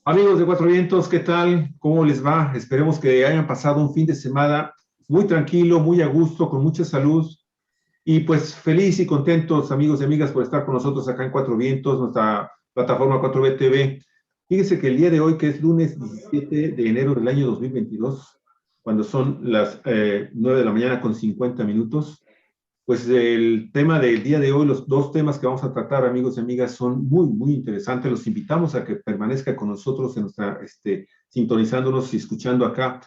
Amigos de Cuatro Vientos, ¿qué tal? ¿Cómo les va? Esperemos que hayan pasado un fin de semana muy tranquilo, muy a gusto, con mucha salud y pues feliz y contentos, amigos y amigas, por estar con nosotros acá en Cuatro Vientos, nuestra plataforma 4B TV. Fíjense que el día de hoy, que es lunes 17 de enero del año 2022, cuando son las 9 de la mañana con 50 minutos, pues el tema del día de hoy, los dos temas que vamos a tratar, amigos y amigas, son muy, muy interesantes. Los invitamos a que permanezca con nosotros en nuestra, sintonizándonos y escuchando acá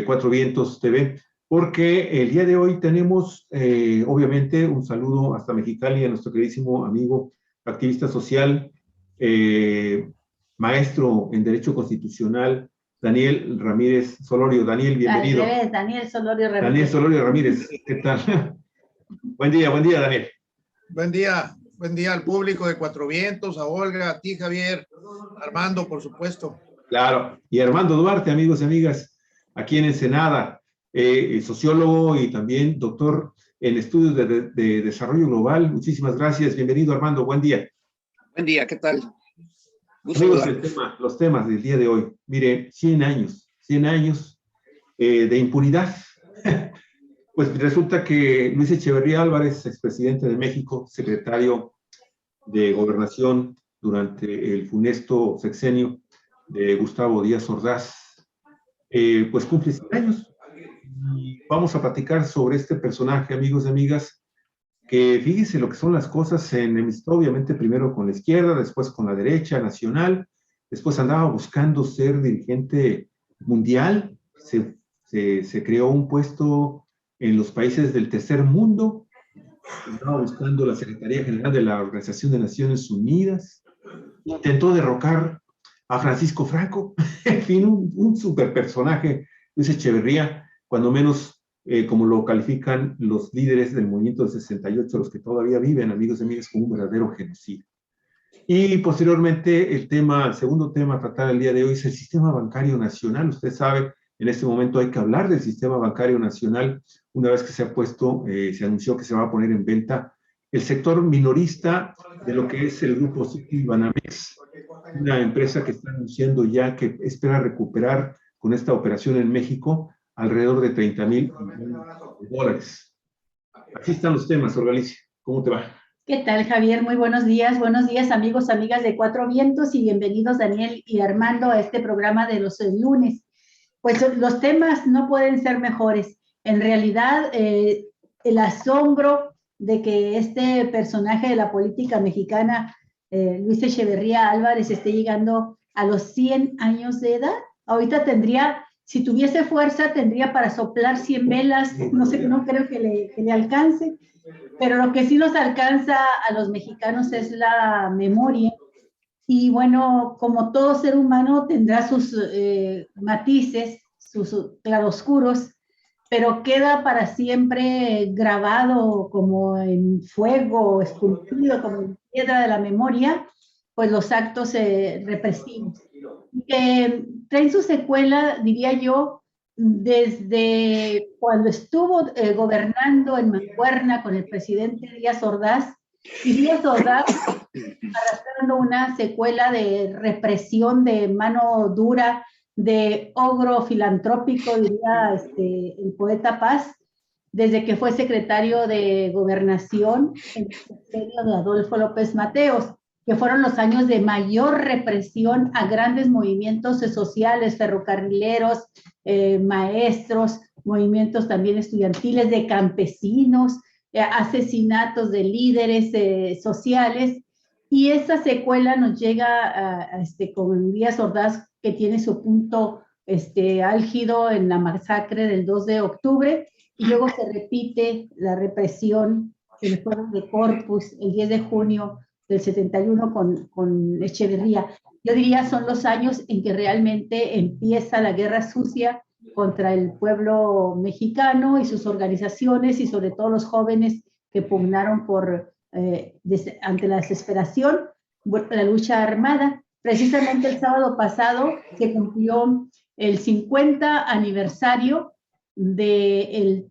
Cuatro Vientos TV, porque el día de hoy tenemos, obviamente, un saludo hasta Mexicali a nuestro queridísimo amigo, activista social, eh, maestro en Derecho Constitucional, Daniel Ramírez Solorio. Daniel, bienvenido. Al revés, Daniel Solorio Ramírez. Daniel Solorio Ramírez, ¿qué tal? Buen día, Daniel. Buen día al público de Cuatro Vientos, a Olga, a ti, Javier, Armando, por supuesto. Claro, y Armando Duarte, amigos y amigas, aquí en Ensenada, sociólogo y también doctor en estudios de desarrollo global. Muchísimas gracias, bienvenido Armando, buen día. Buen día, ¿qué tal? Amigos, los temas del día de hoy. Mire, 100 años de impunidad. Pues resulta que Luis Echeverría Álvarez, expresidente de México, secretario de Gobernación durante el funesto sexenio de Gustavo Díaz Ordaz, pues cumple 100 años. Y vamos a platicar sobre este personaje, amigos y amigas, que fíjense lo que son las cosas. Se enemistó obviamente primero con la izquierda, después con la derecha nacional, después andaba buscando ser dirigente mundial, se creó un puesto en los países del tercer mundo, estaba buscando la Secretaría General de la Organización de Naciones Unidas, intentó derrocar a Francisco Franco, en fin, un super personaje, Luis Echeverría, cuando menos como lo califican los líderes del movimiento del 68, los que todavía viven, amigos y amigas, como un verdadero genocidio. Y posteriormente el segundo tema a tratar el día de hoy es el sistema bancario nacional. Usted sabe, en este momento hay que hablar del sistema bancario nacional, una vez que se anunció que se va a poner en venta el sector minorista de lo que es el grupo Citibanamex, una empresa que está anunciando ya que espera recuperar con esta operación en México alrededor de 30,000 millones de dólares. Así están los temas, Orgalicia. ¿Cómo te va? ¿Qué tal, Javier? Muy buenos días, amigos, amigas de Cuatro Vientos, y bienvenidos, Daniel y Armando, a este programa de los lunes. Pues los temas no pueden ser mejores. En realidad, el asombro de que este personaje de la política mexicana, Luis Echeverría Álvarez, esté llegando a los 100 años de edad. Ahorita tendría, si tuviese fuerza, tendría para soplar 100 velas, no sé, no creo que le alcance. Pero lo que sí nos alcanza a los mexicanos es la memoria. Y bueno, como todo ser humano tendrá sus matices, sus claroscuros, pero queda para siempre grabado como en fuego, esculpido como en piedra de la memoria, pues los actos represivos. Traen su secuela, diría yo, desde cuando estuvo gobernando en Mancuerna con el presidente Díaz Ordaz, y Díaz Ordaz arrastrando una secuela de represión, de mano dura, de ogro filantrópico, diría el poeta Paz, desde que fue secretario de Gobernación en el sexenio de Adolfo López Mateos, que fueron los años de mayor represión a grandes movimientos sociales, ferrocarrileros, maestros, movimientos también estudiantiles, de campesinos, asesinatos de líderes sociales. Y esa secuela nos llega con Díaz Ordaz, que tiene su punto álgido en la masacre del 2 de octubre, y luego se repite la represión en el fuego de Corpus el 10 de junio del 71 con Echeverría. Yo diría son los años en que realmente empieza la guerra sucia contra el pueblo mexicano y sus organizaciones, y sobre todo los jóvenes que pugnaron ante la desesperación, la lucha armada. Precisamente el sábado pasado se cumplió el 50 aniversario de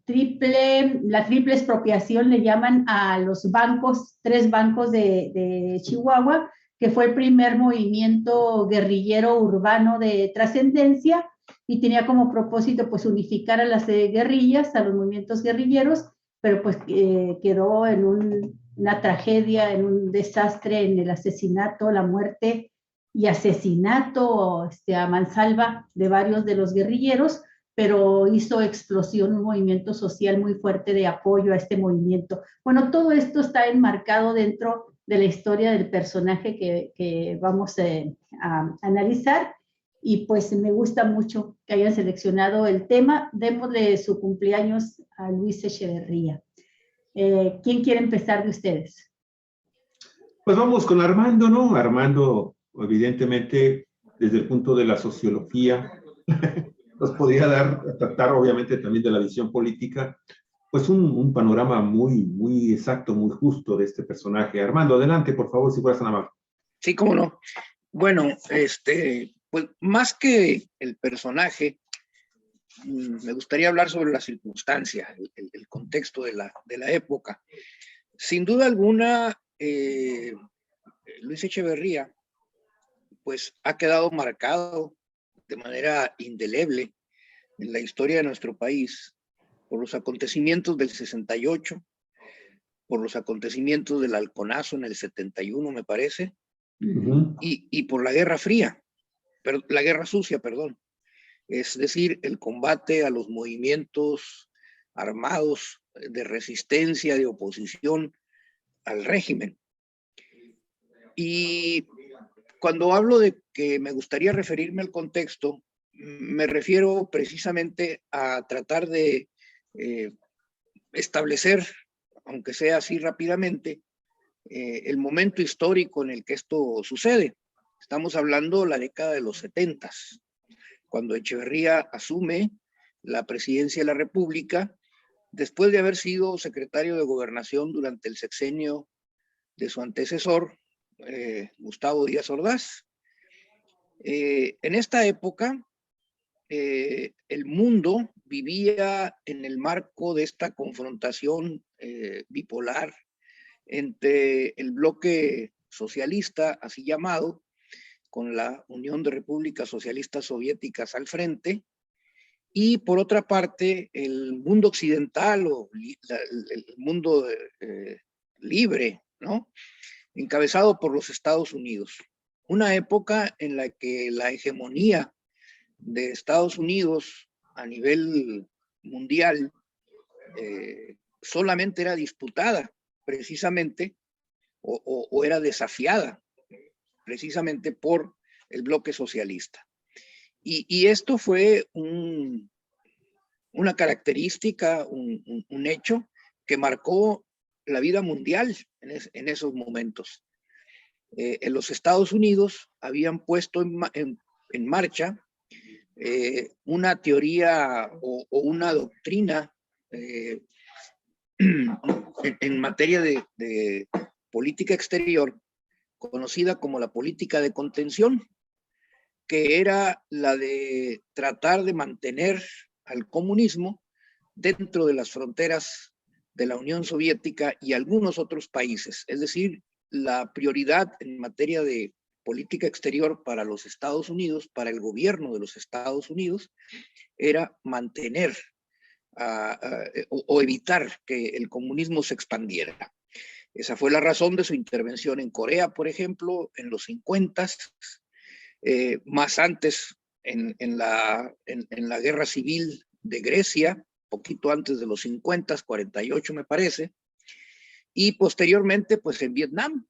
la triple expropiación, le llaman a los bancos, 3 bancos de Chihuahua, que fue el primer movimiento guerrillero urbano de trascendencia y tenía como propósito pues unificar a las guerrillas, a los movimientos guerrilleros, pero pues quedó en una tragedia, en un desastre, en el asesinato, la muerte y asesinato a mansalva de varios de los guerrilleros, pero hizo explosión un movimiento social muy fuerte de apoyo a este movimiento. Bueno, todo esto está enmarcado dentro de la historia del personaje que vamos a analizar, y pues me gusta mucho que hayan seleccionado el tema. Démosle su cumpleaños a Luis Echeverría. ¿Quién quiere empezar de ustedes? Pues vamos con Armando, ¿no? Armando, evidentemente, desde el punto de la sociología, nos podría tratar obviamente también de la visión política, pues un panorama muy exacto, muy justo de este personaje. Armando, adelante, por favor, si fueras tan amable. Sí, cómo no. Bueno, pues más que el personaje, me gustaría hablar sobre la circunstancia, el contexto de la época. Sin duda alguna, Luis Echeverría, pues ha quedado marcado de manera indeleble en la historia de nuestro país por los acontecimientos del 68, por los acontecimientos del Halconazo en el 71, me parece, y por la Guerra Fría, pero la Guerra Sucia, perdón. Es decir, el combate a los movimientos armados de resistencia, de oposición al régimen. Y cuando hablo de que me gustaría referirme al contexto, me refiero precisamente a tratar de establecer, aunque sea así rápidamente, el momento histórico en el que esto sucede. Estamos hablando de la década de los 70s, cuando Echeverría asume la presidencia de la República después de haber sido secretario de Gobernación durante el sexenio de su antecesor, Gustavo Díaz Ordaz. En esta época, el mundo vivía en el marco de esta confrontación bipolar entre el bloque socialista, así llamado, con la Unión de Repúblicas Socialistas Soviéticas al frente, y por otra parte el mundo occidental o el mundo libre, ¿no? Encabezado por los Estados Unidos. Una época en la que la hegemonía de Estados Unidos a nivel mundial solamente era disputada precisamente o era desafiada precisamente por el bloque socialista. Y esto fue una característica, un hecho que marcó la vida mundial en esos momentos. En los Estados Unidos habían puesto en marcha una teoría o una doctrina en materia de política exterior conocida como la política de contención, que era la de tratar de mantener al comunismo dentro de las fronteras de la Unión Soviética y algunos otros países. Es decir, la prioridad en materia de política exterior para los Estados Unidos, para el gobierno de los Estados Unidos, era mantener o evitar que el comunismo se expandiera. Esa fue la razón de su intervención en Corea, por ejemplo, en los 50s, más antes en la guerra civil de Grecia, poquito antes de los 50s, 48 me parece, y posteriormente pues en Vietnam.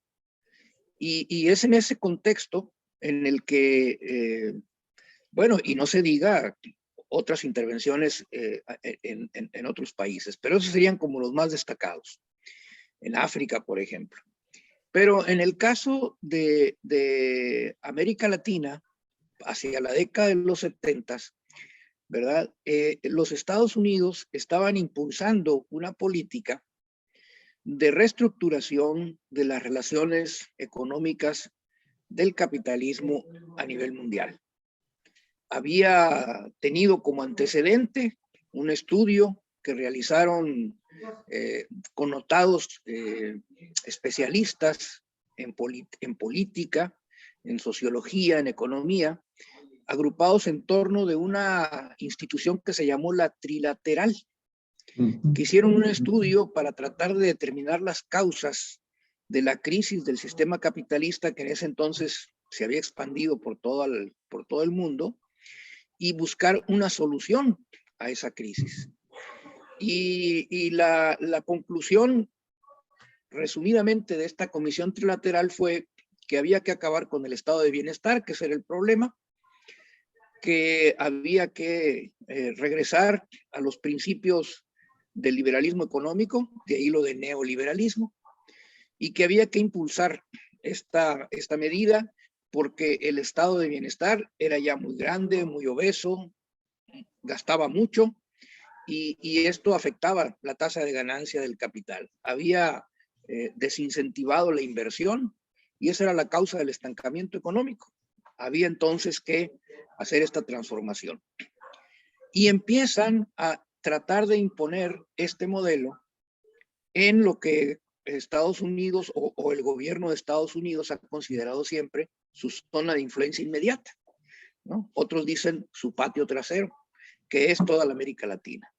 Y es en ese contexto en el que, bueno, y no se diga otras intervenciones en otros países, pero esos serían como los más destacados. En África, por ejemplo. Pero en el caso de América Latina, hacia la década de los 70s, ¿verdad? Los Estados Unidos estaban impulsando una política de reestructuración de las relaciones económicas del capitalismo a nivel mundial. Había tenido como antecedente un estudio que realizaron connotados especialistas en política, en sociología, en economía, agrupados en torno de una institución que se llamó la Trilateral, que hicieron un estudio para tratar de determinar las causas de la crisis del sistema capitalista que en ese entonces se había expandido por todo el mundo y buscar una solución a esa crisis. Y la conclusión, resumidamente, de esta comisión trilateral fue que había que acabar con el estado de bienestar, que ese era el problema, que había que regresar a los principios del liberalismo económico, de ahí lo de neoliberalismo, y que había que impulsar esta medida porque el estado de bienestar era ya muy grande, muy obeso, gastaba mucho, y esto afectaba la tasa de ganancia del capital. Había desincentivado la inversión y esa era la causa del estancamiento económico. Había entonces que hacer esta transformación. Y empiezan a tratar de imponer este modelo en lo que Estados Unidos o el gobierno de Estados Unidos ha considerado siempre su zona de influencia inmediata, ¿no? Otros dicen su patio trasero, que es toda la América Latina.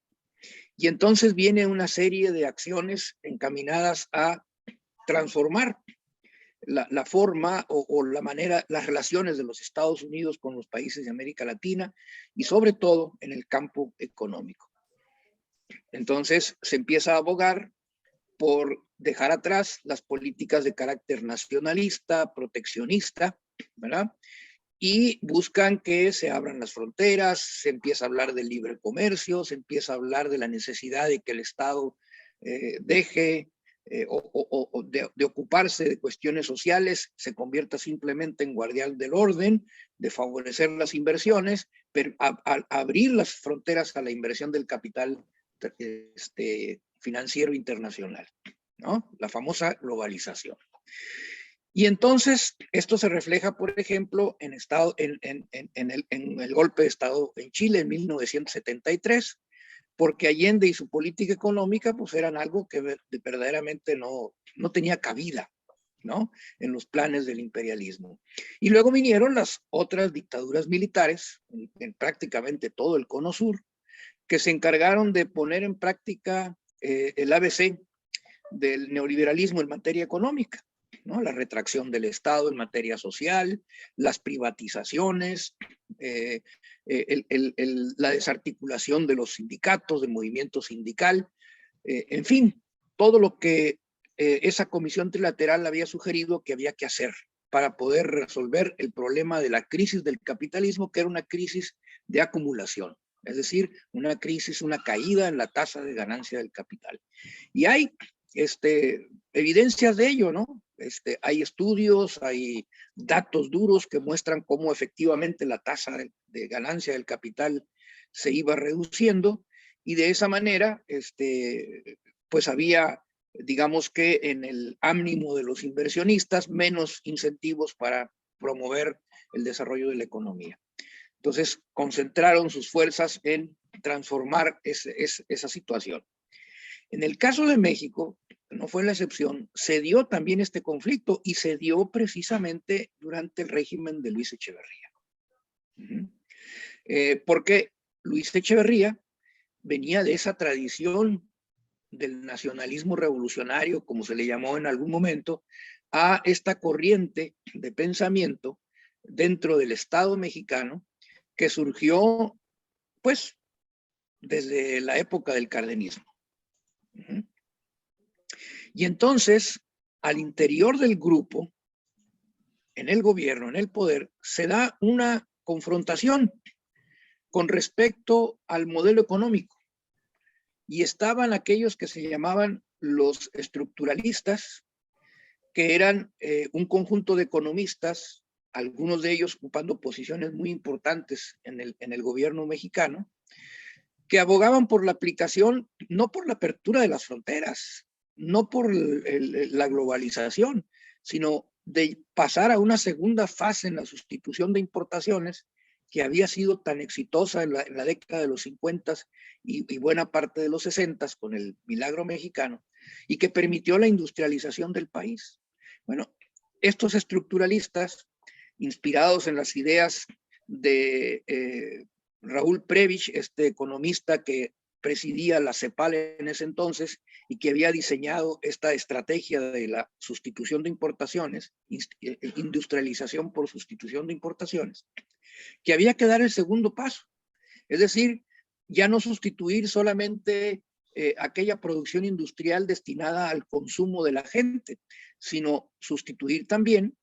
Y entonces viene una serie de acciones encaminadas a transformar la forma o la manera, las relaciones de los Estados Unidos con los países de América Latina y sobre todo en el campo económico. Entonces se empieza a abogar por dejar atrás las políticas de carácter nacionalista, proteccionista, ¿verdad? Y buscan que se abran las fronteras, se empieza a hablar del libre comercio, se empieza a hablar de la necesidad de que el Estado deje de ocuparse de cuestiones sociales, se convierta simplemente en guardián del orden, de favorecer las inversiones, pero al abrir las fronteras a la inversión del capital financiero internacional, ¿no? La famosa globalización. Y entonces esto se refleja, por ejemplo, en el golpe de Estado en Chile en 1973, porque Allende y su política económica pues eran algo que verdaderamente no tenía cabida, ¿no? En los planes del imperialismo. Y luego vinieron las otras dictaduras militares en prácticamente todo el cono sur, que se encargaron de poner en práctica el ABC del neoliberalismo en materia económica, ¿no? La retracción del Estado en materia social, las privatizaciones, la desarticulación de los sindicatos, del movimiento sindical, en fin, todo lo que esa comisión trilateral había sugerido que había que hacer para poder resolver el problema de la crisis del capitalismo, que era una crisis de acumulación, es decir, una crisis, una caída en la tasa de ganancia del capital. Y hay evidencias de ello, ¿no? Hay estudios, hay datos duros que muestran cómo efectivamente la tasa de ganancia del capital se iba reduciendo y de esa manera, pues había, digamos que en el ánimo de los inversionistas, menos incentivos para promover el desarrollo de la economía. Entonces, concentraron sus fuerzas en transformar esa situación. En el caso de México, no fue la excepción, se dio también este conflicto y se dio precisamente durante el régimen de Luis Echeverría. Porque Luis Echeverría venía de esa tradición del nacionalismo revolucionario, como se le llamó en algún momento, a esta corriente de pensamiento dentro del Estado mexicano que surgió, pues, desde la época del cardenismo. Y entonces, al interior del grupo, en el gobierno, en el poder, se da una confrontación con respecto al modelo económico. Y estaban aquellos que se llamaban los estructuralistas, que eran un conjunto de economistas, algunos de ellos ocupando posiciones muy importantes en el gobierno mexicano, que abogaban por la aplicación, no por la apertura de las fronteras, no por la globalización, sino de pasar a una segunda fase en la sustitución de importaciones que había sido tan exitosa en la década de los 50 y buena parte de los 60 con el milagro mexicano y que permitió la industrialización del país. Bueno, estos estructuralistas, inspirados en las ideas de Raúl Prebisch, este economista que presidía la CEPAL en ese entonces y que había diseñado esta estrategia de la sustitución de importaciones, industrialización por sustitución de importaciones, que había que dar el segundo paso. Es decir, ya no sustituir solamente aquella producción industrial destinada al consumo de la gente, sino sustituir también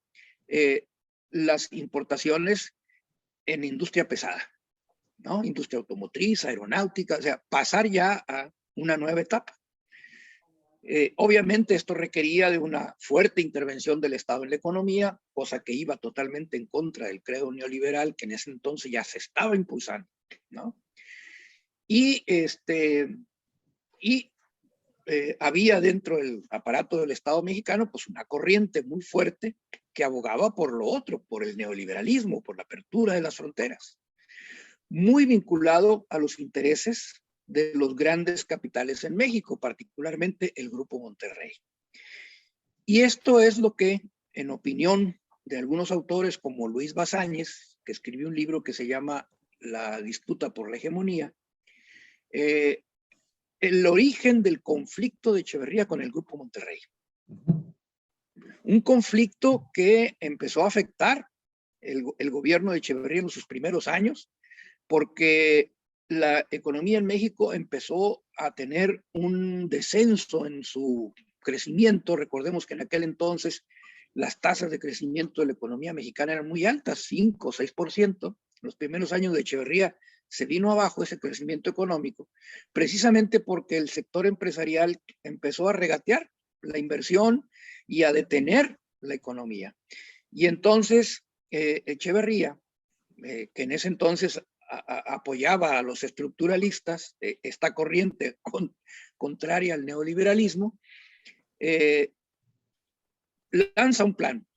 las importaciones en industria pesada, ¿no? Industria automotriz, aeronáutica, o sea, pasar ya a una nueva etapa. Obviamente esto requería de una fuerte intervención del Estado en la economía, cosa que iba totalmente en contra del credo neoliberal que en ese entonces ya se estaba impulsando, ¿no? Y había dentro del aparato del Estado mexicano pues una corriente muy fuerte que abogaba por lo otro, por el neoliberalismo, por la apertura de las fronteras, muy vinculado a los intereses de los grandes capitales en México, particularmente el Grupo Monterrey. Y esto es lo que, en opinión de algunos autores como Luis Basáñez, que escribió un libro que se llama La disputa por la hegemonía, el origen del conflicto de Echeverría con el Grupo Monterrey. Un conflicto que empezó a afectar el gobierno de Echeverría en sus primeros años, porque la economía en México empezó a tener un descenso en su crecimiento. Recordemos que en aquel entonces las tasas de crecimiento de la economía mexicana eran muy altas, 5 o 6%. Los primeros años de Echeverría se vino abajo ese crecimiento económico, precisamente porque el sector empresarial empezó a regatear la inversión y a detener la economía. Y entonces Echeverría, que en ese entonces apoyaba a los estructuralistas, esta corriente contraria al neoliberalismo, lanza un plan,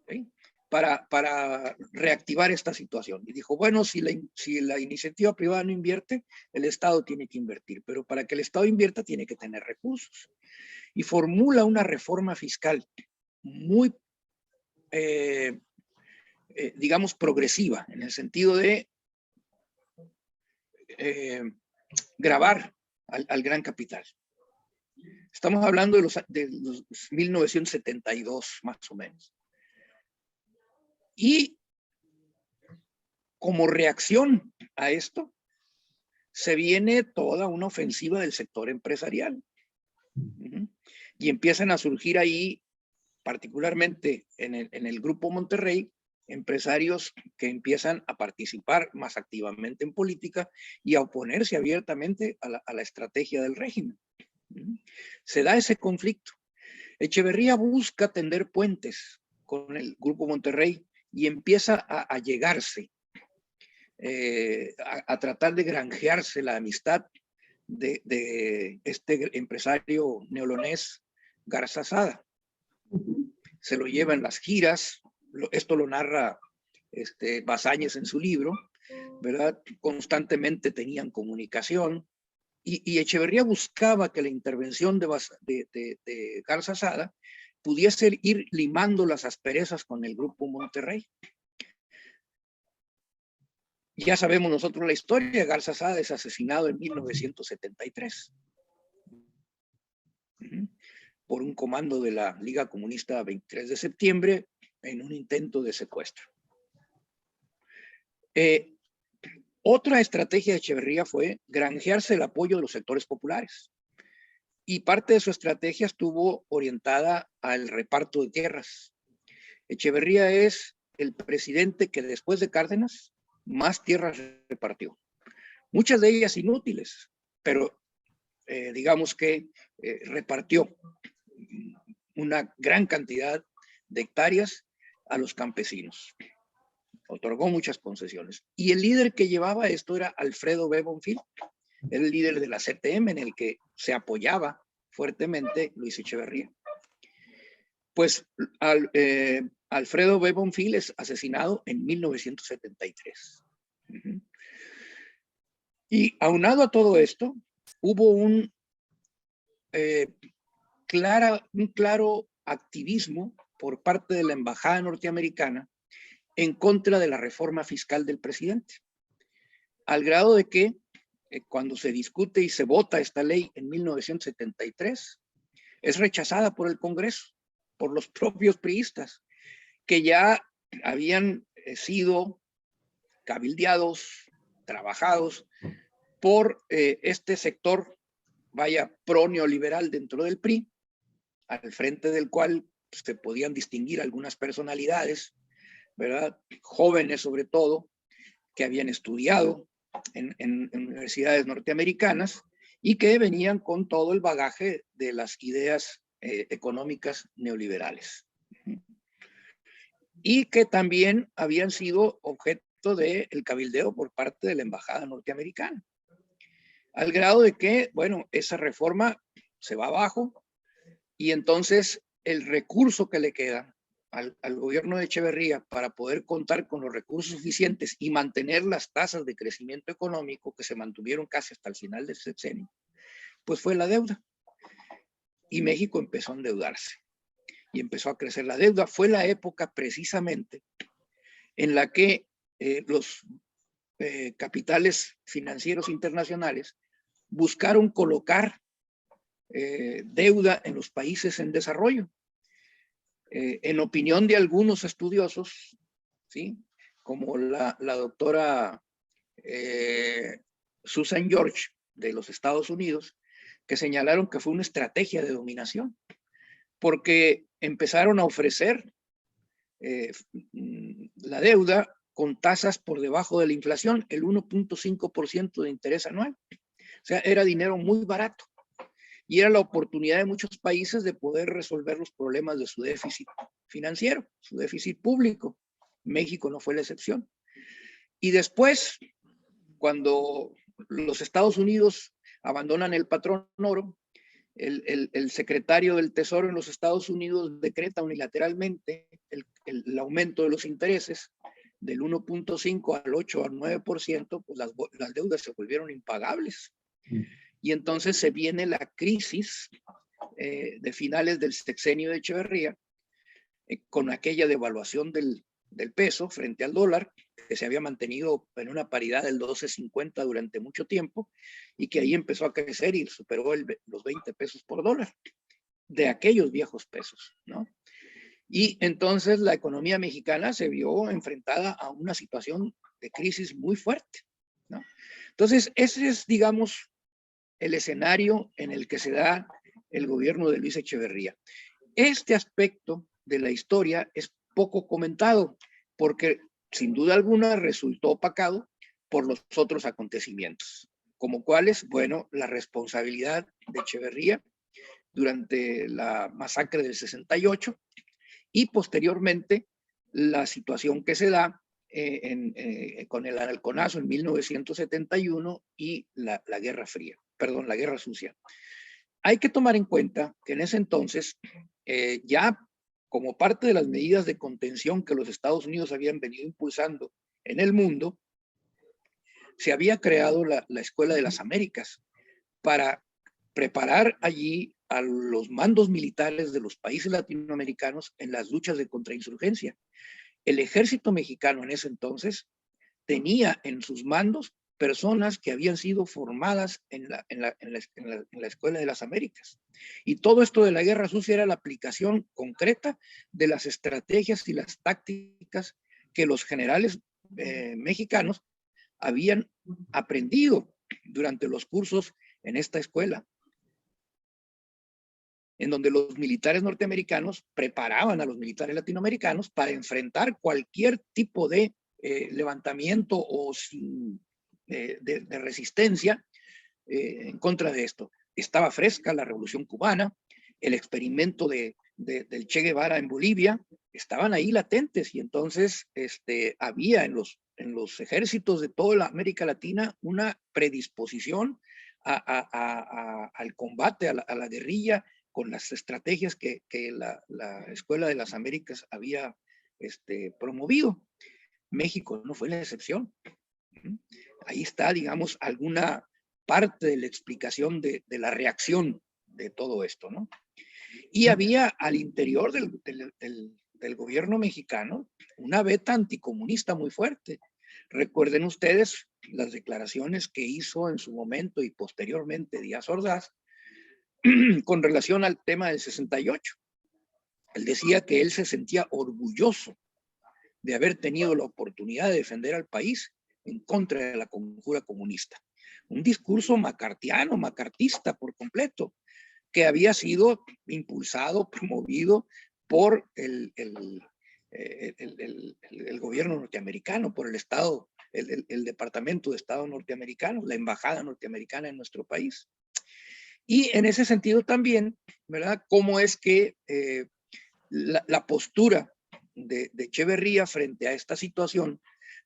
¿sí?, para reactivar esta situación. Y dijo, bueno, si la iniciativa privada no invierte, el Estado tiene que invertir, pero para que el Estado invierta tiene que tener recursos. Y formula una reforma fiscal muy, digamos, progresiva, en el sentido de gravar al gran capital. Estamos hablando de los 1972, más o menos. Y como reacción a esto, se viene toda una ofensiva del sector empresarial. Y empiezan a surgir ahí, particularmente en el Grupo Monterrey, empresarios que empiezan a participar más activamente en política y a oponerse abiertamente a la estrategia del régimen. Se da ese conflicto. Echeverría busca tender puentes con el Grupo Monterrey y empieza a llegarse, a tratar de granjearse la amistad de este empresario neolonés, Garza Sada. Se lo lleva en las giras, esto lo narra Basáñez en su libro, ¿verdad? Constantemente tenían comunicación y Echeverría buscaba que la intervención de Garza Sada pudiese ir limando las asperezas con el Grupo Monterrey. Ya sabemos nosotros la historia. Garza Sada es asesinado en 1973 por un comando de la Liga Comunista 23 de septiembre en un intento de secuestro. Otra estrategia de Echeverría fue granjearse el apoyo de los sectores populares. Y parte de su estrategia estuvo orientada al reparto de tierras. Echeverría es el presidente que después de Cárdenas más tierras repartió. Muchas de ellas inútiles, pero digamos que repartió una gran cantidad de hectáreas a los campesinos. Otorgó muchas concesiones. Y el líder que llevaba esto era Alfredo B. Bonfil, era el líder de la CTM, en el que se apoyaba fuertemente Luis Echeverría. Pues Alfredo B. Bonfil es asesinado en 1973. Y aunado a todo esto, hubo un claro activismo por parte de la embajada norteamericana en contra de la reforma fiscal del presidente, al grado de que cuando se discute y se vota esta ley en 1973, es rechazada por el Congreso, por los propios priistas, que ya habían sido cabildeados, trabajados por este sector, vaya, pro-neoliberal dentro del PRI, al frente del cual se podían distinguir algunas personalidades, ¿verdad? Jóvenes sobre todo, que habían estudiado en universidades norteamericanas y que venían con todo el bagaje de las ideas económicas neoliberales. Y que también habían sido objeto del cabildeo por parte de la embajada norteamericana. Al grado de que, bueno, esa reforma se va abajo y entonces el recurso que le queda al gobierno de Echeverría para poder contar con los recursos suficientes y mantener las tasas de crecimiento económico que se mantuvieron casi hasta el final del sexenio, pues fue la deuda. Y México empezó a endeudarse y empezó a crecer la deuda. Fue la época precisamente en la que los capitales financieros internacionales buscaron colocar deuda en los países en desarrollo. En opinión de algunos estudiosos, ¿sí? Como la doctora Susan George de los Estados Unidos, que señalaron que fue una estrategia de dominación, porque empezaron a ofrecer la deuda con tasas por debajo de la inflación, el 1.5% de interés anual. O sea, era dinero muy barato. Y era la oportunidad de muchos países de poder resolver los problemas de su déficit financiero, su déficit público. México no fue la excepción. Y después, cuando los Estados Unidos abandonan el patrón oro, el secretario del Tesoro en los Estados Unidos decreta unilateralmente el aumento de los intereses del 1.5 al 8 al 9%, pues las deudas se volvieron impagables. Y entonces se viene la crisis de finales del sexenio de Echeverría, con aquella devaluación del peso frente al dólar, que se había mantenido en una paridad del 12.50 durante mucho tiempo, y que ahí empezó a crecer y superó los 20 pesos por dólar, de aquellos viejos pesos, ¿no? Y entonces la economía mexicana se vio enfrentada a una situación de crisis muy fuerte, ¿no? Entonces, ese es, digamos, el escenario en el que se da el gobierno de Luis Echeverría. Este aspecto de la historia es poco comentado porque sin duda alguna resultó opacado por los otros acontecimientos, como cuáles, bueno, la responsabilidad de Echeverría durante la masacre del 68 y posteriormente la situación que se da con el halconazo en 1971 y la Guerra Fría. Perdón, la Guerra Sucia. Hay que tomar en cuenta que en ese entonces, ya como parte de las medidas de contención que los Estados Unidos habían venido impulsando en el mundo, se había creado la Escuela de las Américas para preparar allí a los mandos militares de los países latinoamericanos en las luchas de contrainsurgencia. El ejército mexicano en ese entonces tenía en sus mandos personas que habían sido formadas en la Escuela de las Américas. Y todo esto de la Guerra Sucia era la aplicación concreta de las estrategias y las tácticas que los generales mexicanos habían aprendido durante los cursos en esta escuela, en donde los militares norteamericanos preparaban a los militares latinoamericanos para enfrentar cualquier tipo de levantamiento o de resistencia en contra de esto. Estaba fresca la Revolución Cubana, el experimento del Che Guevara en Bolivia, estaban ahí latentes y entonces había en los ejércitos de toda la América Latina una predisposición al combate, a la guerrilla, con las estrategias que la Escuela de las Américas había promovido. México no fue la excepción. Ahí está, digamos, alguna parte de la explicación de la reacción de todo esto, ¿no? Y había al interior del gobierno mexicano una veta anticomunista muy fuerte. Recuerden ustedes las declaraciones que hizo en su momento y posteriormente Díaz Ordaz con relación al tema del 68. Él decía que él se sentía orgulloso de haber tenido la oportunidad de defender al país en contra de la conjura comunista. Un discurso macartista por completo, que había sido impulsado, promovido por el gobierno norteamericano, por el Estado, el Departamento de Estado norteamericano, la Embajada norteamericana en nuestro país. Y en ese sentido también, ¿verdad? Cómo es que la postura de Echeverría frente a esta situación,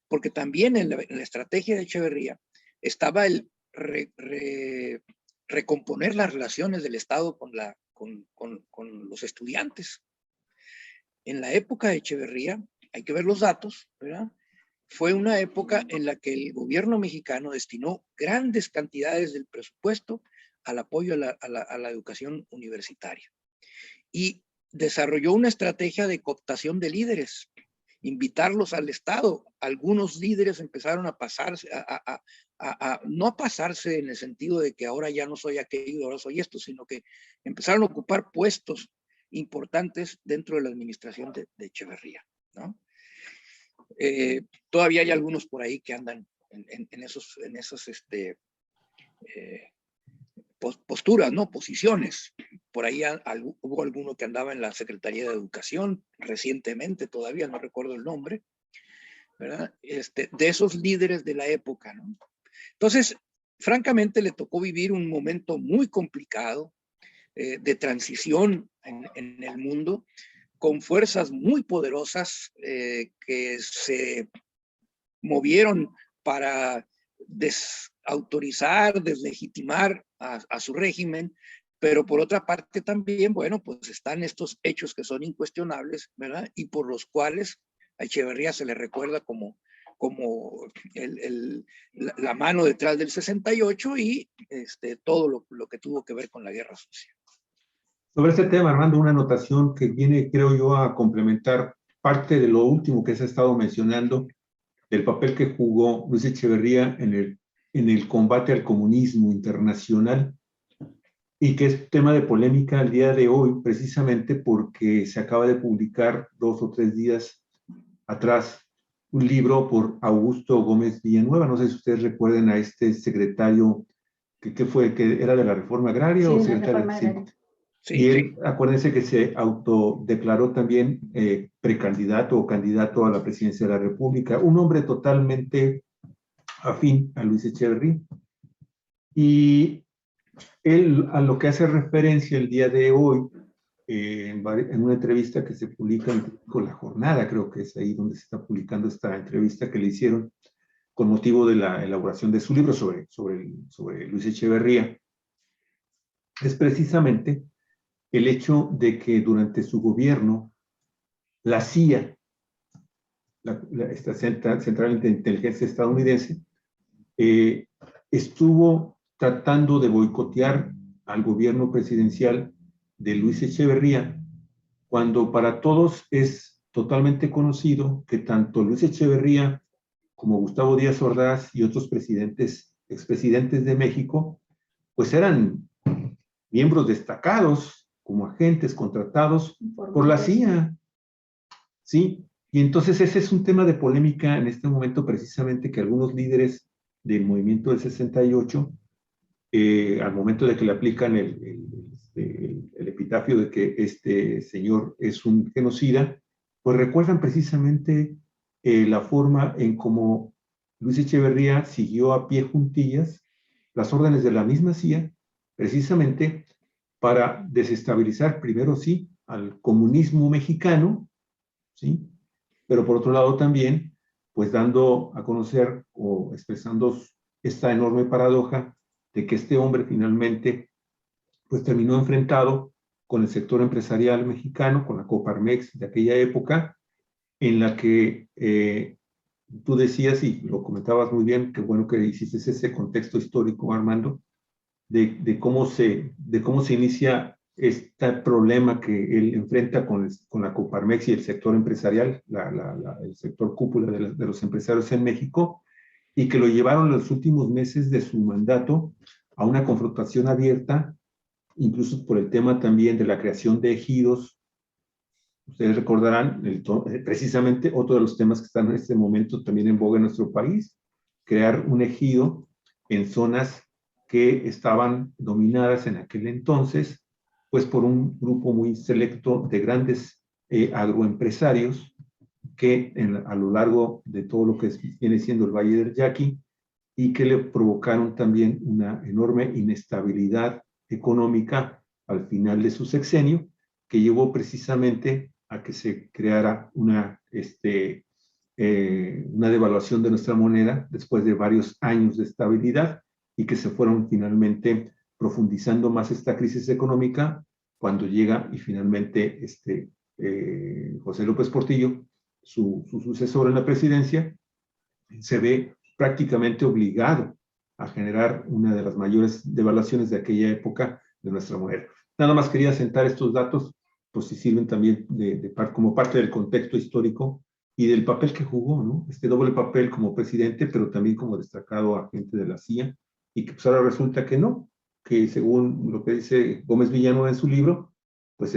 porque también en la estrategia de Echeverría estaba el recomponer las relaciones del Estado con los estudiantes. En la época de Echeverría, hay que ver los datos, ¿verdad? Fue una época en la que el gobierno mexicano destinó grandes cantidades del presupuesto al apoyo a la educación universitaria. Y desarrolló una estrategia de cooptación de líderes, invitarlos al Estado. Algunos líderes empezaron a pasarse, no a pasarse en el sentido de que ahora ya no soy aquello, ahora soy esto, sino que empezaron a ocupar puestos importantes dentro de la administración de Echeverría, ¿no? Todavía hay algunos por ahí que andan en esas posturas, ¿no? Posiciones. Por ahí hubo alguno que andaba en la Secretaría de Educación recientemente, todavía no recuerdo el nombre, ¿verdad? De esos líderes de la época, ¿no? Entonces, francamente, le tocó vivir un momento muy complicado de transición en el mundo, con fuerzas muy poderosas que se movieron para desautorizar, deslegitimar a su régimen, pero por otra parte también, bueno, pues están estos hechos que son incuestionables, ¿verdad? Y por los cuales a Echeverría se le recuerda como la mano detrás del 68 y todo lo que tuvo que ver con la guerra sucia. Sobre este tema, Armando, una anotación que viene, creo yo, a complementar parte de lo último que se ha estado mencionando, del papel que jugó Luis Echeverría en el combate al comunismo internacional, y que es tema de polémica al día de hoy, precisamente porque se acaba de publicar 2 o 3 días atrás un libro por Augusto Gómez Villanueva. No sé si ustedes recuerden a este secretario que era de la Reforma Agraria, sí, o secretario. secretario. Sí. Y él, acuérdense que se autodeclaró también precandidato o candidato a la presidencia de la República, un hombre totalmente afín a Luis Echeverría. Y él, a lo que hace referencia el día de hoy, en una entrevista que se publica con La Jornada, creo que es ahí donde se está publicando esta entrevista que le hicieron con motivo de la elaboración de su libro sobre Luis Echeverría, es precisamente el hecho de que durante su gobierno la CIA, esta Central de Inteligencia estadounidense, estuvo tratando de boicotear al gobierno presidencial de Luis Echeverría, cuando para todos es totalmente conocido que tanto Luis Echeverría como Gustavo Díaz Ordaz y otros expresidentes de México, pues eran miembros destacados como agentes contratados por la CIA, ¿sí? Y entonces ese es un tema de polémica en este momento, precisamente, que algunos líderes del movimiento del 68, al momento de que le aplican el epitafio de que este señor es un genocida, pues recuerdan precisamente la forma en cómo Luis Echeverría siguió a pie juntillas las órdenes de la misma CIA, precisamente para desestabilizar primero, sí, al comunismo mexicano, ¿sí? Pero por otro lado también, pues dando a conocer o expresando esta enorme paradoja de que este hombre finalmente pues terminó enfrentado con el sector empresarial mexicano, con la Coparmex de aquella época, en la que tú decías, y lo comentabas muy bien, qué bueno que hiciste ese contexto histórico, Armando, de cómo se inicia este problema que él enfrenta con la Coparmex y el sector empresarial, el sector cúpula de los empresarios en México, y que lo llevaron los últimos meses de su mandato a una confrontación abierta, incluso por el tema también de la creación de ejidos. Ustedes recordarán precisamente otro de los temas que están en este momento también en boga en nuestro país, crear un ejido en zonas que estaban dominadas en aquel entonces, pues por un grupo muy selecto de grandes agroempresarios que a lo largo de todo lo que viene siendo el Valle del Yaqui, y que le provocaron también una enorme inestabilidad económica al final de su sexenio, que llevó precisamente a que se creara una devaluación de nuestra moneda después de varios años de estabilidad, y que se fueron finalmente profundizando más esta crisis económica cuando llega y finalmente José López Portillo, su sucesor en la presidencia, se ve prácticamente obligado a generar una de las mayores devaluaciones de aquella época de nuestra moneda. Nada más quería sentar estos datos, pues si sirven también como parte del contexto histórico y del papel que jugó, ¿no? Este doble papel como presidente, pero también como destacado agente de la CIA, y que pues ahora resulta que no, que según lo que dice Gómez Villanueva en su libro, pues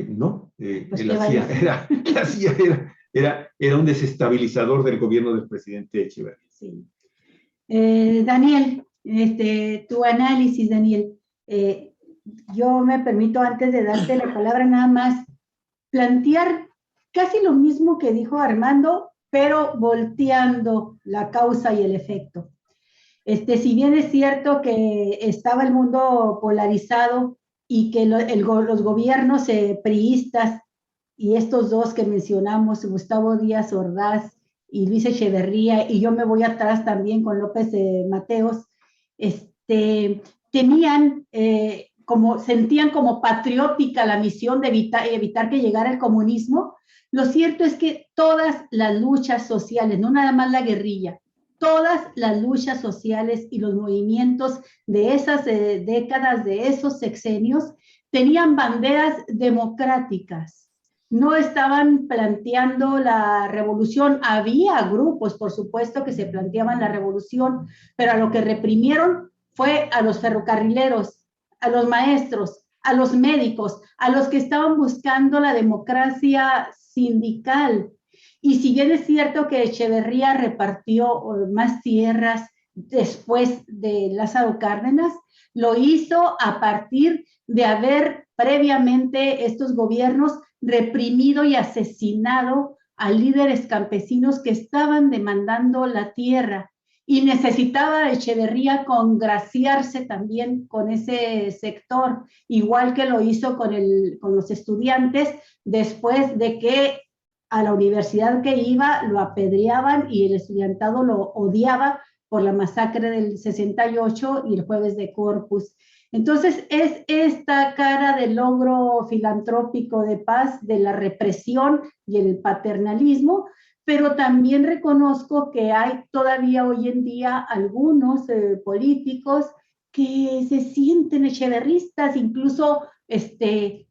no, pues la CIA era un desestabilizador del gobierno del presidente Echeverría. Sí. Daniel, tu análisis, Daniel. Yo me permito, antes de darte la palabra, nada más plantear casi lo mismo que dijo Armando, pero volteando la causa y el efecto. Si bien es cierto que estaba el mundo polarizado y que los gobiernos priistas y estos dos que mencionamos, Gustavo Díaz Ordaz y Luis Echeverría, y yo me voy atrás también con López Mateos, tenían sentían como patriótica la misión de evitar que llegara el comunismo. Lo cierto es que todas las luchas sociales, no nada más la guerrilla, todas las luchas sociales y los movimientos de esas décadas, de esos sexenios, tenían banderas democráticas. No estaban planteando la revolución. Había grupos, por supuesto, que se planteaban la revolución, pero a lo que reprimieron fue a los ferrocarrileros, a los maestros, a los médicos, a los que estaban buscando la democracia sindical. Y si bien es cierto que Echeverría repartió más tierras después de Lázaro Cárdenas, lo hizo a partir de haber previamente estos gobiernos reprimido y asesinado a líderes campesinos que estaban demandando la tierra, y necesitaba Echeverría congraciarse también con ese sector, igual que lo hizo con los estudiantes, después de que a la universidad que iba lo apedreaban y el estudiantado lo odiaba por la masacre del 68 y el jueves de Corpus. Entonces es esta cara del logro filantrópico de paz, de la represión y el paternalismo, pero también reconozco que hay todavía hoy en día algunos políticos que se sienten echeverristas, incluso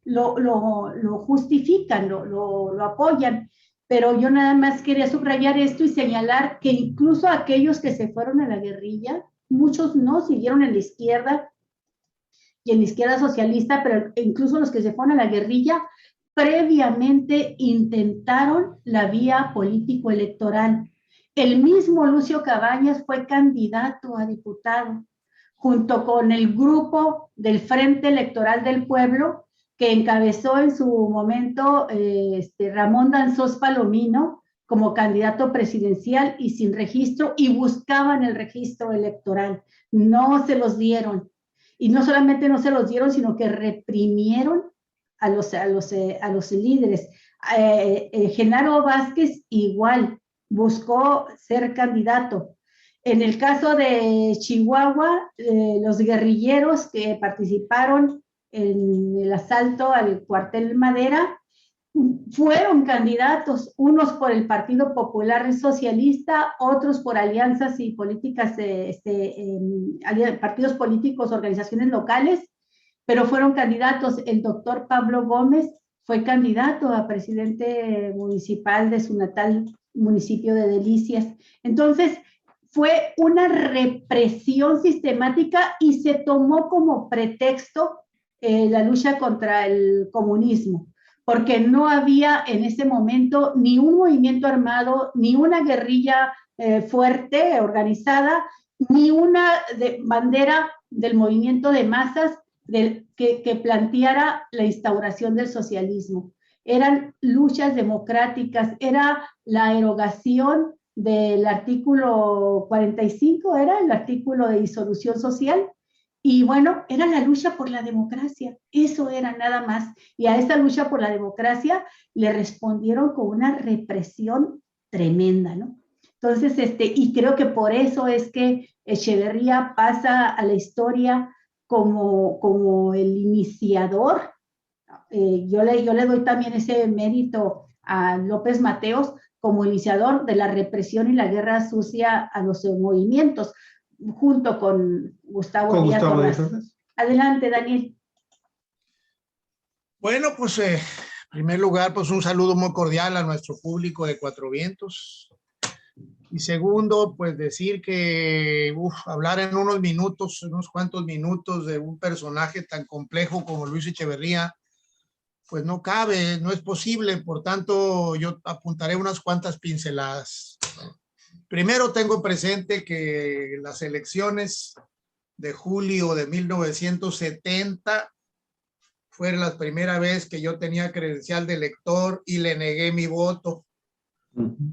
lo justifican, lo apoyan. Pero yo nada más quería subrayar esto y señalar que incluso aquellos que se fueron a la guerrilla, muchos no siguieron en la izquierda y en la izquierda socialista, pero incluso los que se fueron a la guerrilla previamente intentaron la vía político-electoral. El mismo Lucio Cabañas fue candidato a diputado, junto con el grupo del Frente Electoral del Pueblo, que encabezó en su momento Ramón Danzós Palomino como candidato presidencial y sin registro, y buscaban el registro electoral. No se los dieron. Y no solamente no se los dieron, sino que reprimieron a los líderes. Genaro Vázquez igual buscó ser candidato. En el caso de Chihuahua, los guerrilleros que participaron en el asalto al cuartel Madera fueron candidatos, unos por el Partido Popular Socialista, otros por alianzas y políticas, partidos políticos, organizaciones locales, pero fueron candidatos. El doctor Pablo Gómez fue candidato a presidente municipal de su natal municipio de Delicias. Entonces, fue una represión sistemática y se tomó como pretexto la lucha contra el comunismo, porque no había en ese momento ni un movimiento armado, ni una guerrilla fuerte, organizada, ni una bandera del movimiento de masas que planteara la instauración del socialismo. Eran luchas democráticas, era la erogación del artículo 45, era el artículo de disolución social, y bueno, era la lucha por la democracia, eso era nada más. Y a esa lucha por la democracia le respondieron con una represión tremenda, ¿no? Entonces, y creo que por eso es que Echeverría pasa a la historia como el iniciador. Yo le doy también ese mérito a López Mateos como iniciador de la represión y la guerra sucia a los movimientos, junto con Gustavo Díaz Ordaz. Adelante, Daniel. Bueno, pues en primer lugar, pues un saludo muy cordial a nuestro público de Cuatro Vientos. Y segundo, pues decir que hablar en unos minutos, unos cuantos minutos de un personaje tan complejo como Luis Echeverría, pues no cabe, no es posible. Por tanto, yo apuntaré unas cuantas pinceladas. Primero tengo presente que las elecciones de julio de 1970 fue la primera vez que yo tenía credencial de elector y le negué mi voto.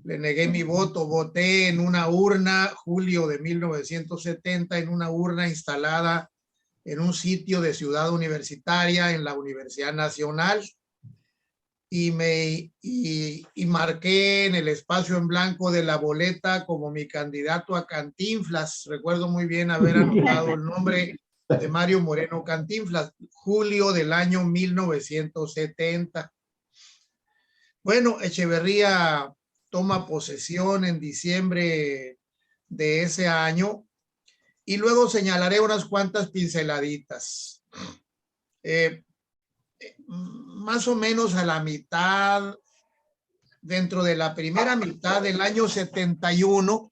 Le negué mi voto, voté en una urna, julio de 1970, en una urna instalada en un sitio de Ciudad Universitaria en la Universidad Nacional, y marqué en el espacio en blanco de la boleta como mi candidato a Cantinflas. Recuerdo muy bien haber anotado el nombre de Mario Moreno Cantinflas, julio del año 1970. Bueno, Echeverría toma posesión en diciembre de ese año y luego señalaré unas cuantas pinceladitas. Más o menos a la mitad, dentro de la primera mitad del año 71,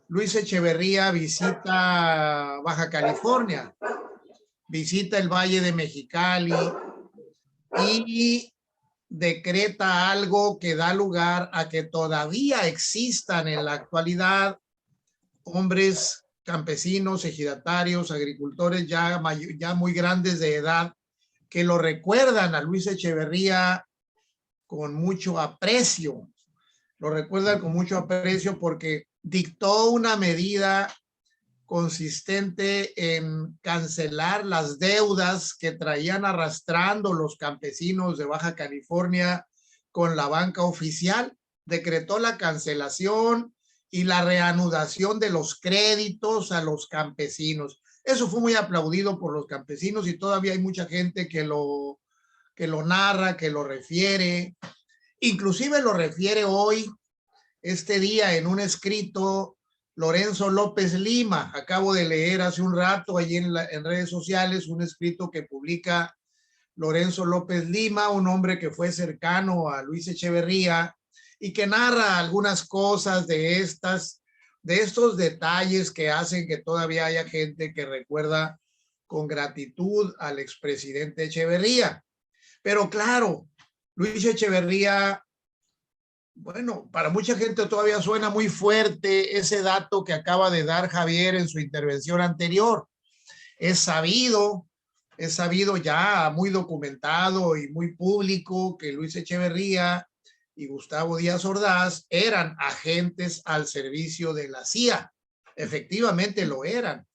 Luis Echeverría visita Baja California, visita el Valle de Mexicali y decreta algo que da lugar a que todavía existan en la actualidad hombres campesinos, ejidatarios, agricultores ya muy grandes de edad, que lo recuerdan a Luis Echeverría con mucho aprecio. Lo recuerdan con mucho aprecio porque dictó una medida consistente en cancelar las deudas que traían arrastrando los campesinos de Baja California con la banca oficial. Decretó la cancelación y la reanudación de los créditos a los campesinos. Eso fue muy aplaudido por los campesinos y todavía hay mucha gente que lo narra, que lo refiere. Inclusive lo refiere hoy, este día, en un escrito, Lorenzo López Lima. Acabo de leer hace un rato allí en redes sociales un escrito que publica Lorenzo López Lima, un hombre que fue cercano a Luis Echeverría y que narra algunas cosas de estos detalles que hacen que todavía haya gente que recuerda con gratitud al expresidente Echeverría. Pero claro, Luis Echeverría, bueno, para mucha gente todavía suena muy fuerte ese dato que acaba de dar Javier en su intervención anterior. Es sabido ya, muy documentado y muy público, que Luis Echeverría y Gustavo Díaz Ordaz eran agentes al servicio de la CIA. Efectivamente lo eran.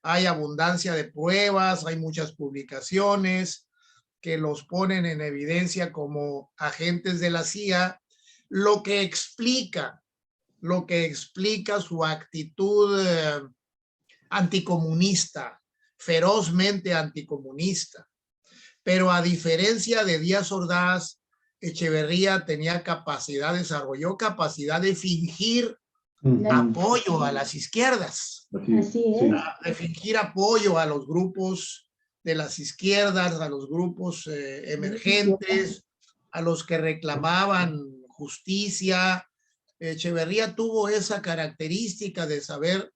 Hay abundancia de pruebas, hay muchas publicaciones que los ponen en evidencia como agentes de la CIA, lo que explica su actitud anticomunista, ferozmente anticomunista. Pero a diferencia de Díaz Ordaz, Echeverría desarrolló capacidad de fingir apoyo a las izquierdas, Así es. de fingir apoyo a los grupos de las izquierdas, a los grupos emergentes, a los que reclamaban justicia. Echeverría tuvo esa característica de saber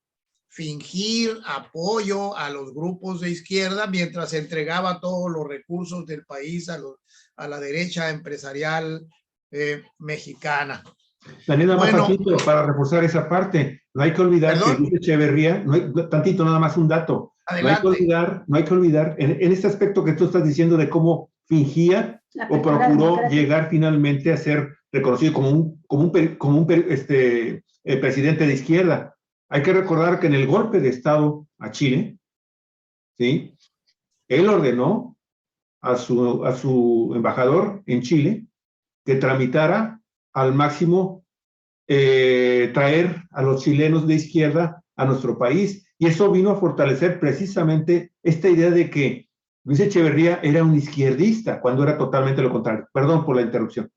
fingir apoyo a los grupos de izquierda mientras entregaba todos los recursos del país a la derecha empresarial mexicana. Daniel, nada más tantito para reforzar esa parte. No hay que olvidar que Luis Echeverría, tantito nada más un dato. Adelante. No hay que olvidar en este aspecto que tú estás diciendo de cómo fingía o procuró llegar finalmente a ser reconocido como un presidente de izquierda. Hay que recordar que en el golpe de Estado a Chile, ¿sí? Él ordenó a su embajador en Chile que tramitara al máximo traer a los chilenos de izquierda a nuestro país. Y eso vino a fortalecer precisamente esta idea de que Luis Echeverría era un izquierdista, cuando era totalmente lo contrario. Perdón por la interrupción.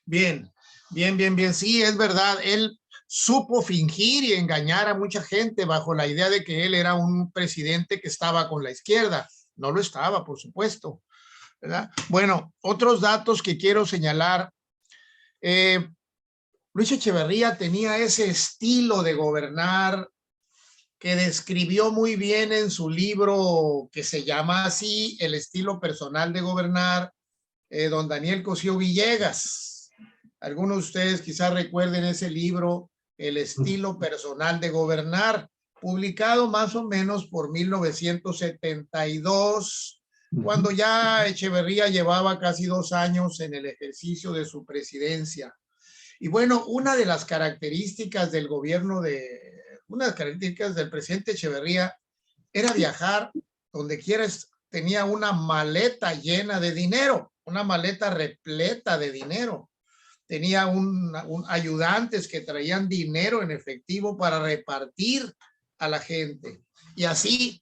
Bien. Sí, es verdad. Él supo fingir y engañar a mucha gente bajo la idea de que él era un presidente que estaba con la izquierda. No lo estaba, por supuesto, ¿verdad? Bueno, otros datos que quiero señalar. Luis Echeverría tenía ese estilo de gobernar que describió muy bien en su libro que se llama así, El estilo personal de gobernar, don Daniel Cosío Villegas. Algunos de ustedes quizás recuerden ese libro, El estilo personal de gobernar, publicado más o menos por 1972, cuando ya Echeverría llevaba casi 2 años en el ejercicio de su presidencia. Y bueno, una de las características del presidente Echeverría era viajar donde quiera. Tenía una maleta llena de dinero, una maleta repleta de dinero. Tenía ayudantes que traían dinero en efectivo para repartir a la gente. Y así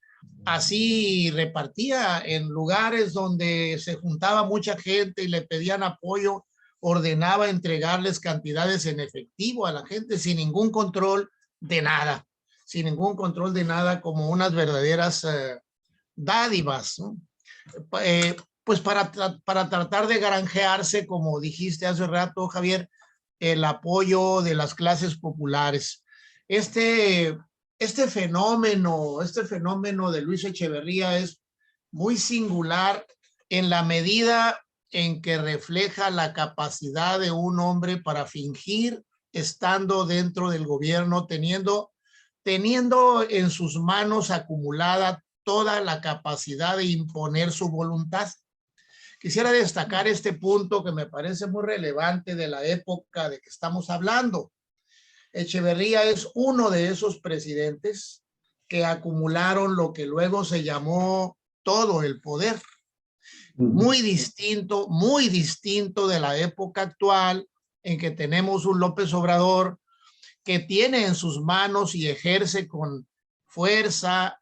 repartía en lugares donde se juntaba mucha gente y le pedían apoyo. Ordenaba entregarles cantidades en efectivo a la gente sin ningún control de nada, como unas verdaderas dádivas, ¿no? Pues para tratar de granjearse, como dijiste hace rato, Javier, el apoyo de las clases populares. Este fenómeno de Luis Echeverría es muy singular en la medida en que refleja la capacidad de un hombre para fingir estando dentro del gobierno, teniendo en sus manos acumulada toda la capacidad de imponer su voluntad. Quisiera destacar este punto que me parece muy relevante de la época de que estamos hablando. Echeverría es uno de esos presidentes que acumularon lo que luego se llamó todo el poder. Muy distinto de la época actual en que tenemos un López Obrador que tiene en sus manos y ejerce con fuerza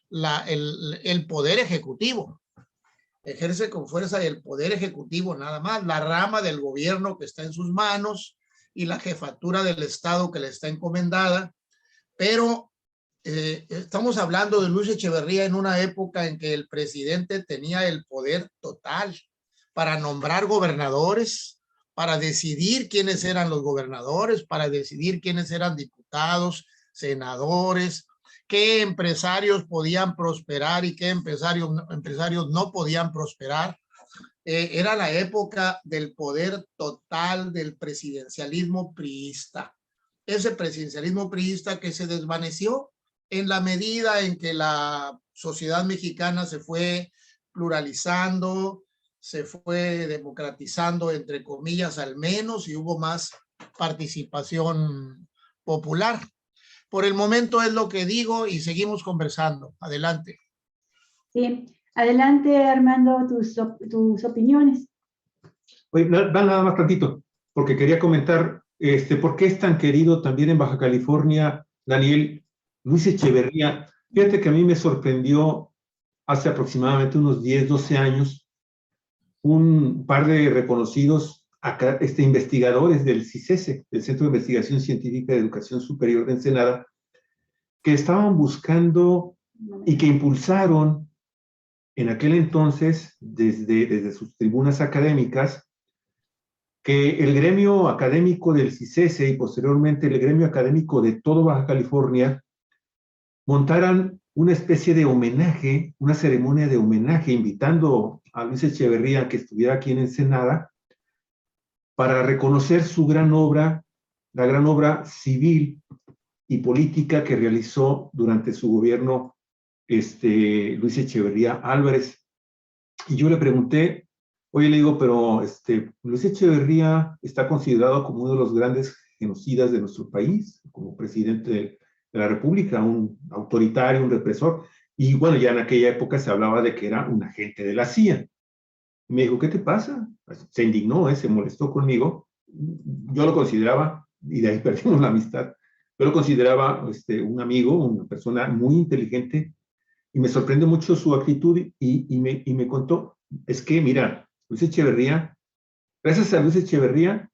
el poder ejecutivo. Ejerce con fuerza el poder ejecutivo nada más, la rama del gobierno que está en sus manos y la jefatura del Estado que le está encomendada. Pero estamos hablando de Luis Echeverría en una época en que el presidente tenía el poder total para nombrar gobernadores, para decidir quiénes eran los gobernadores, para decidir quiénes eran diputados, senadores, qué empresarios podían prosperar y qué empresarios no podían prosperar. Era la época del poder total del presidencialismo priista. Ese presidencialismo priista que se desvaneció en la medida en que la sociedad mexicana se fue pluralizando, se fue democratizando, entre comillas, al menos, y hubo más participación popular. Por el momento es lo que digo y seguimos conversando. Adelante. Sí, adelante, Armando, tus opiniones. Oye, nada más tantito, porque quería comentar por qué es tan querido también en Baja California, Daniel, Luis Echeverría. Fíjate que a mí me sorprendió hace aproximadamente unos 10, 12 años un par de reconocidos investigadores del CICESE, del Centro de Investigación Científica de Educación Superior de Ensenada, que estaban buscando y que impulsaron en aquel entonces, desde sus tribunas académicas, que el gremio académico del CICESE y posteriormente el gremio académico de todo Baja California montaran una especie de homenaje, una ceremonia de homenaje, invitando a Luis Echeverría a que estuviera aquí en Ensenada, para reconocer su gran obra, la gran obra civil y política que realizó durante su gobierno Luis Echeverría Álvarez. Y yo le pregunté, oye, le digo, pero Luis Echeverría está considerado como uno de los grandes genocidas de nuestro país, como presidente de la República, un autoritario, un represor. Y bueno, ya en aquella época se hablaba de que era un agente de la CIA. Y me dijo, ¿qué te pasa? Se indignó, se molestó conmigo. Yo lo consideraba, y de ahí perdimos la amistad, yo lo consideraba un amigo, una persona muy inteligente, y me sorprendió mucho su actitud y me contó, es que mira, Luis Echeverría, gracias a Luis Echeverría,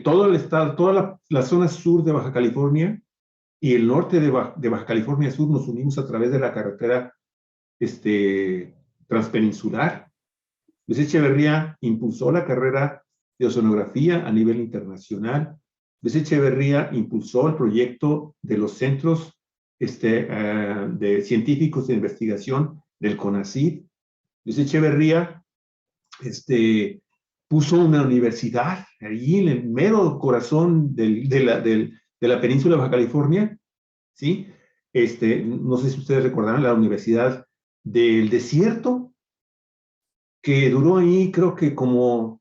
todo el estado, toda la zona sur de Baja California y el norte de Baja California Sur nos unimos a través de la carretera transpeninsular. Luis Echeverría impulsó la carrera de oceanografía a nivel internacional. Luis Echeverría impulsó el proyecto de los centros de científicos de investigación del CONACYT. Luis Echeverría puso una universidad allí en el mero corazón de la península de Baja California, ¿sí? No sé si ustedes recordarán la Universidad del Desierto, que duró ahí creo que como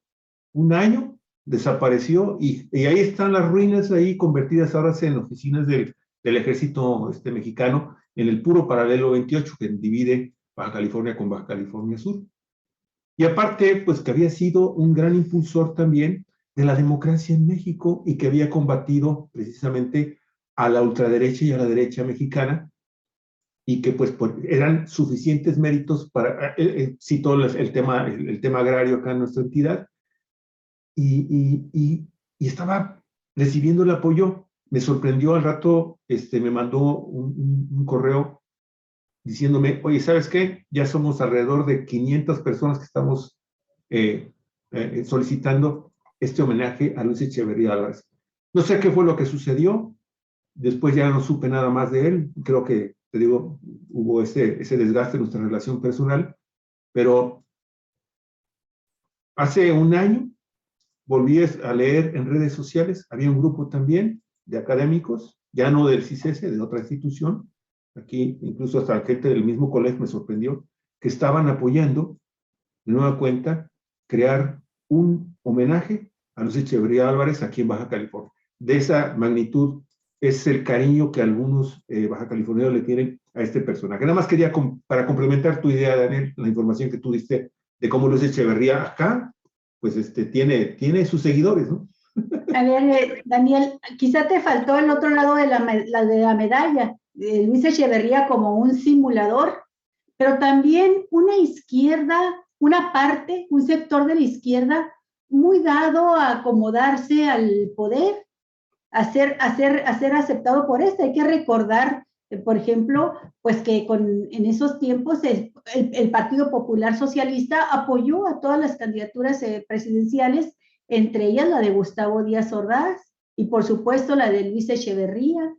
un año, desapareció, y ahí están las ruinas ahí convertidas ahora en oficinas del ejército mexicano en el puro paralelo 28 que divide Baja California con Baja California Sur. Y aparte, pues que había sido un gran impulsor también de la democracia en México y que había combatido precisamente a la ultraderecha y a la derecha mexicana, y que pues eran suficientes méritos para, citó el tema agrario acá en nuestra entidad, y estaba recibiendo el apoyo. Me sorprendió al rato, me mandó un correo diciéndome, oye, ¿sabes qué? Ya somos alrededor de 500 personas que estamos solicitando este homenaje a Luis Echeverría Álvarez. No sé qué fue lo que sucedió, después ya no supe nada más de él, creo que, te digo, hubo ese desgaste en nuestra relación personal, pero hace un año volví a leer en redes sociales, había un grupo también de académicos, ya no del CICESE, de otra institución, aquí incluso hasta la gente del mismo colegio me sorprendió, que estaban apoyando de nueva cuenta crear un homenaje a Luis Echeverría Álvarez aquí en Baja California. De esa magnitud es el cariño que algunos baja californianos le tienen a este personaje. Nada más quería, para complementar tu idea, Daniel, la información que tú diste de cómo Luis Echeverría acá, pues tiene sus seguidores, ¿no? A ver, Daniel, quizá te faltó el otro lado de la medalla, Luis Echeverría como un simulador, pero también una izquierda, una parte, un sector de la izquierda muy dado a acomodarse al poder, a ser aceptado por este. Hay que recordar, por ejemplo, pues que en esos tiempos el Partido Popular Socialista apoyó a todas las candidaturas presidenciales, entre ellas la de Gustavo Díaz Ordaz y por supuesto la de Luis Echeverría,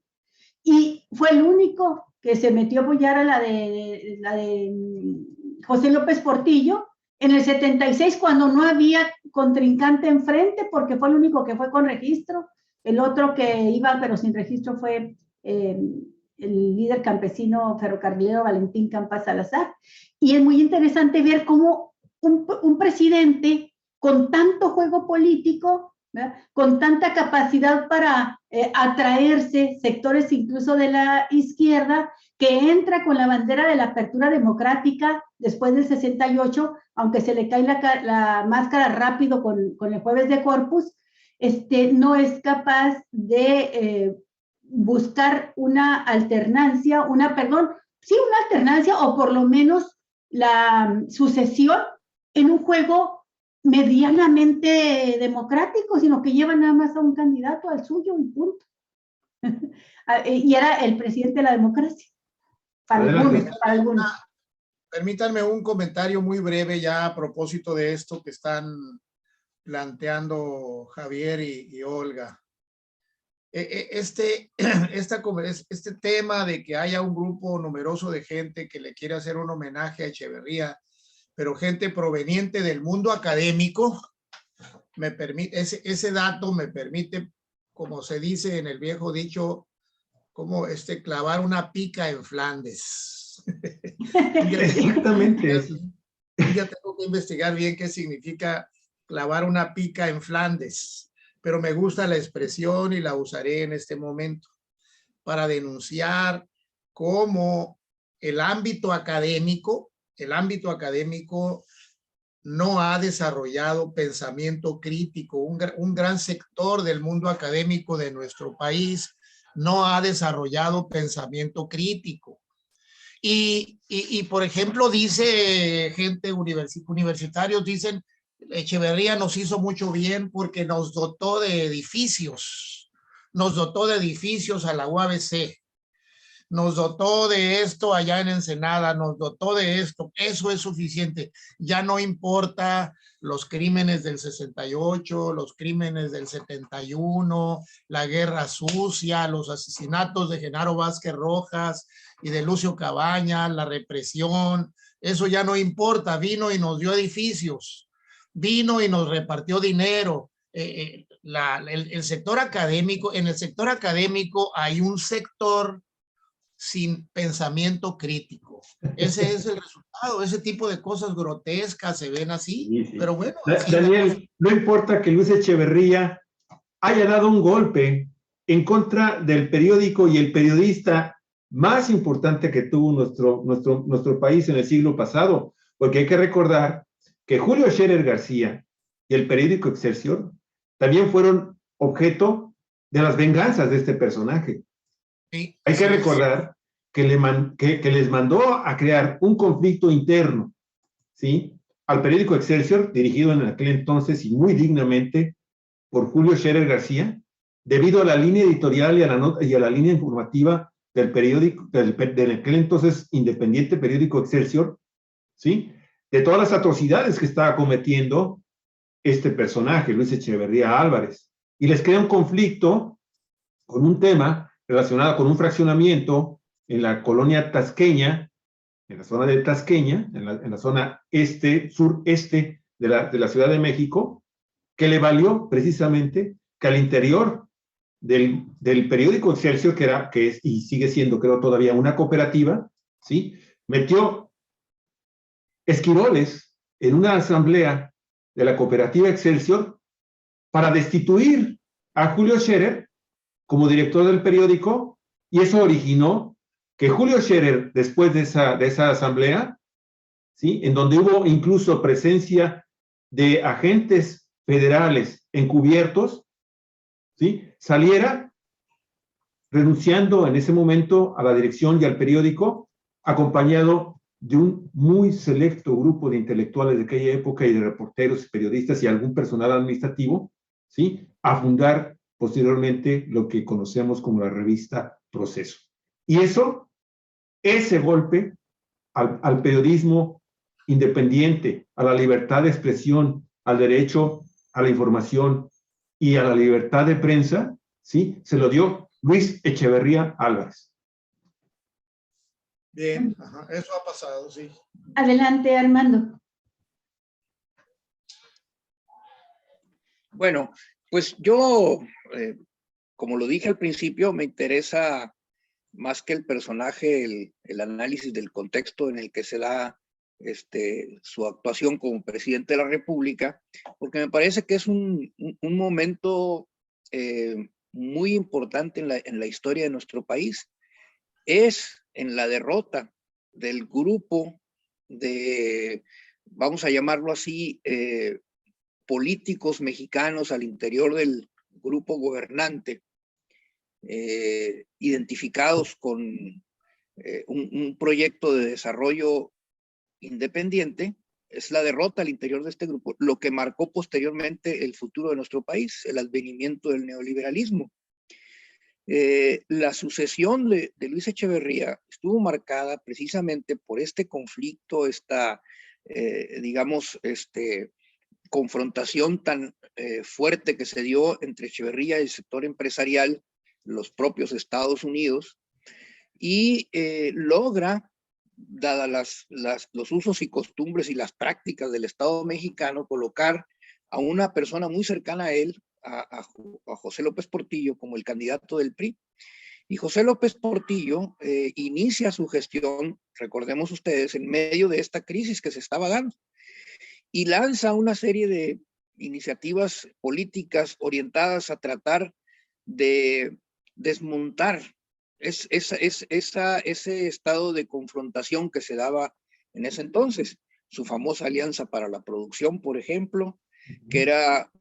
y fue el único que se metió a apoyar a la de José López Portillo en el 76, cuando no había contrincante enfrente, porque fue el único que fue con registro. El otro que iba pero sin registro fue el líder campesino ferrocarrilero Valentín Campas Salazar. Y es muy interesante ver cómo un presidente con tanto juego político, ¿verdad?, con tanta capacidad para atraerse sectores incluso de la izquierda, que entra con la bandera de la apertura democrática después del 68, aunque se le cae la máscara rápido con el jueves de Corpus, no es capaz de buscar una alternancia, una alternancia, o por lo menos la sucesión en un juego medianamente democrático, sino que lleva nada más a un candidato, al suyo, y punto. Y era el presidente de la democracia. Para algunos. Permítanme un comentario muy breve ya a propósito de esto que están planteando Javier y Olga. Este tema de que haya un grupo numeroso de gente que le quiere hacer un homenaje a Echeverría, pero gente proveniente del mundo académico, me permite, ese dato me permite, como se dice en el viejo dicho, como clavar una pica en Flandes. Exactamente eso. Ya tengo que investigar bien qué significa clavar una pica en Flandes, pero me gusta la expresión y la usaré en este momento para denunciar cómo el ámbito académico no ha desarrollado pensamiento crítico. Un gran sector del mundo académico de nuestro país no ha desarrollado pensamiento crítico. Y por ejemplo, dice gente universitarios, dicen, Echeverría nos hizo mucho bien porque nos dotó de edificios a la UABC, nos dotó de esto allá en Ensenada, nos dotó de esto, eso es suficiente. Ya no importa los crímenes del 68, los crímenes del 71, la guerra sucia, los asesinatos de Genaro Vázquez Rojas y de Lucio Cabañas, la represión, eso ya no importa. Vino y nos dio edificios, vino y nos repartió dinero. El sector académico, en el sector académico hay un sector sin pensamiento crítico. Ese es el resultado. Ese tipo de cosas grotescas se ven así. Sí, sí. Pero bueno. Daniel, no importa que Luis Echeverría haya dado un golpe en contra del periódico y el periodista más importante que tuvo nuestro país en el siglo pasado, porque hay que recordar que Julio Scherer García y el periódico Excelsior también fueron objeto de las venganzas de este personaje. Sí, hay que recordar que les mandó a crear un conflicto interno, ¿sí? Al periódico Excelsior, dirigido en aquel entonces y muy dignamente por Julio Scherer García, debido a la línea editorial y a la línea informativa del periódico, del aquel entonces independiente periódico Excelsior, ¿sí? De todas las atrocidades que estaba cometiendo este personaje, Luis Echeverría Álvarez. Y les crea un conflicto con un tema relacionado con un fraccionamiento en la colonia tasqueña, en la zona de Tasqueña, en la zona sureste de la Ciudad de México, que le valió precisamente que al interior del periódico Excelsior, que es y sigue siendo, creo, todavía una cooperativa, ¿sí? Metió esquiroles en una asamblea de la cooperativa Excelsior para destituir a Julio Scherer como director del periódico, y eso originó que Julio Scherer, después de esa asamblea, ¿sí? En donde hubo incluso presencia de agentes federales encubiertos, ¿sí? Saliera renunciando en ese momento a la dirección y al periódico, acompañado de un muy selecto grupo de intelectuales de aquella época y de reporteros, periodistas y algún personal administrativo, ¿sí? A fundar posteriormente lo que conocemos como la revista Proceso. Y ese golpe al periodismo independiente, a la libertad de expresión, al derecho a la información y a la libertad de prensa, ¿sí? Se lo dio Luis Echeverría Álvarez. Bien, eso ha pasado, sí. Adelante, Armando. Bueno, pues yo, como lo dije al principio, me interesa más que el personaje, el análisis del contexto en el que se da su actuación como presidente de la República, porque me parece que es un momento muy importante en la historia de nuestro país. Es en la derrota del grupo de, vamos a llamarlo así, políticos mexicanos al interior del grupo gobernante, identificados con un proyecto de desarrollo independiente. Es la derrota al interior de este grupo lo que marcó posteriormente el futuro de nuestro país, el advenimiento del neoliberalismo. La sucesión de Luis Echeverría estuvo marcada precisamente por este conflicto, esta, digamos, confrontación tan fuerte que se dio entre Echeverría y el sector empresarial, los propios Estados Unidos, y logra, dadas los usos y costumbres y las prácticas del Estado mexicano, colocar a una persona muy cercana a él, a José López Portillo, como el candidato del PRI. Y José López Portillo inicia su gestión, recordemos ustedes, en medio de esta crisis que se estaba dando, y lanza una serie de iniciativas políticas orientadas a tratar de desmontar ese estado de confrontación que se daba en ese entonces. Su famosa Alianza para la Producción, por ejemplo, que era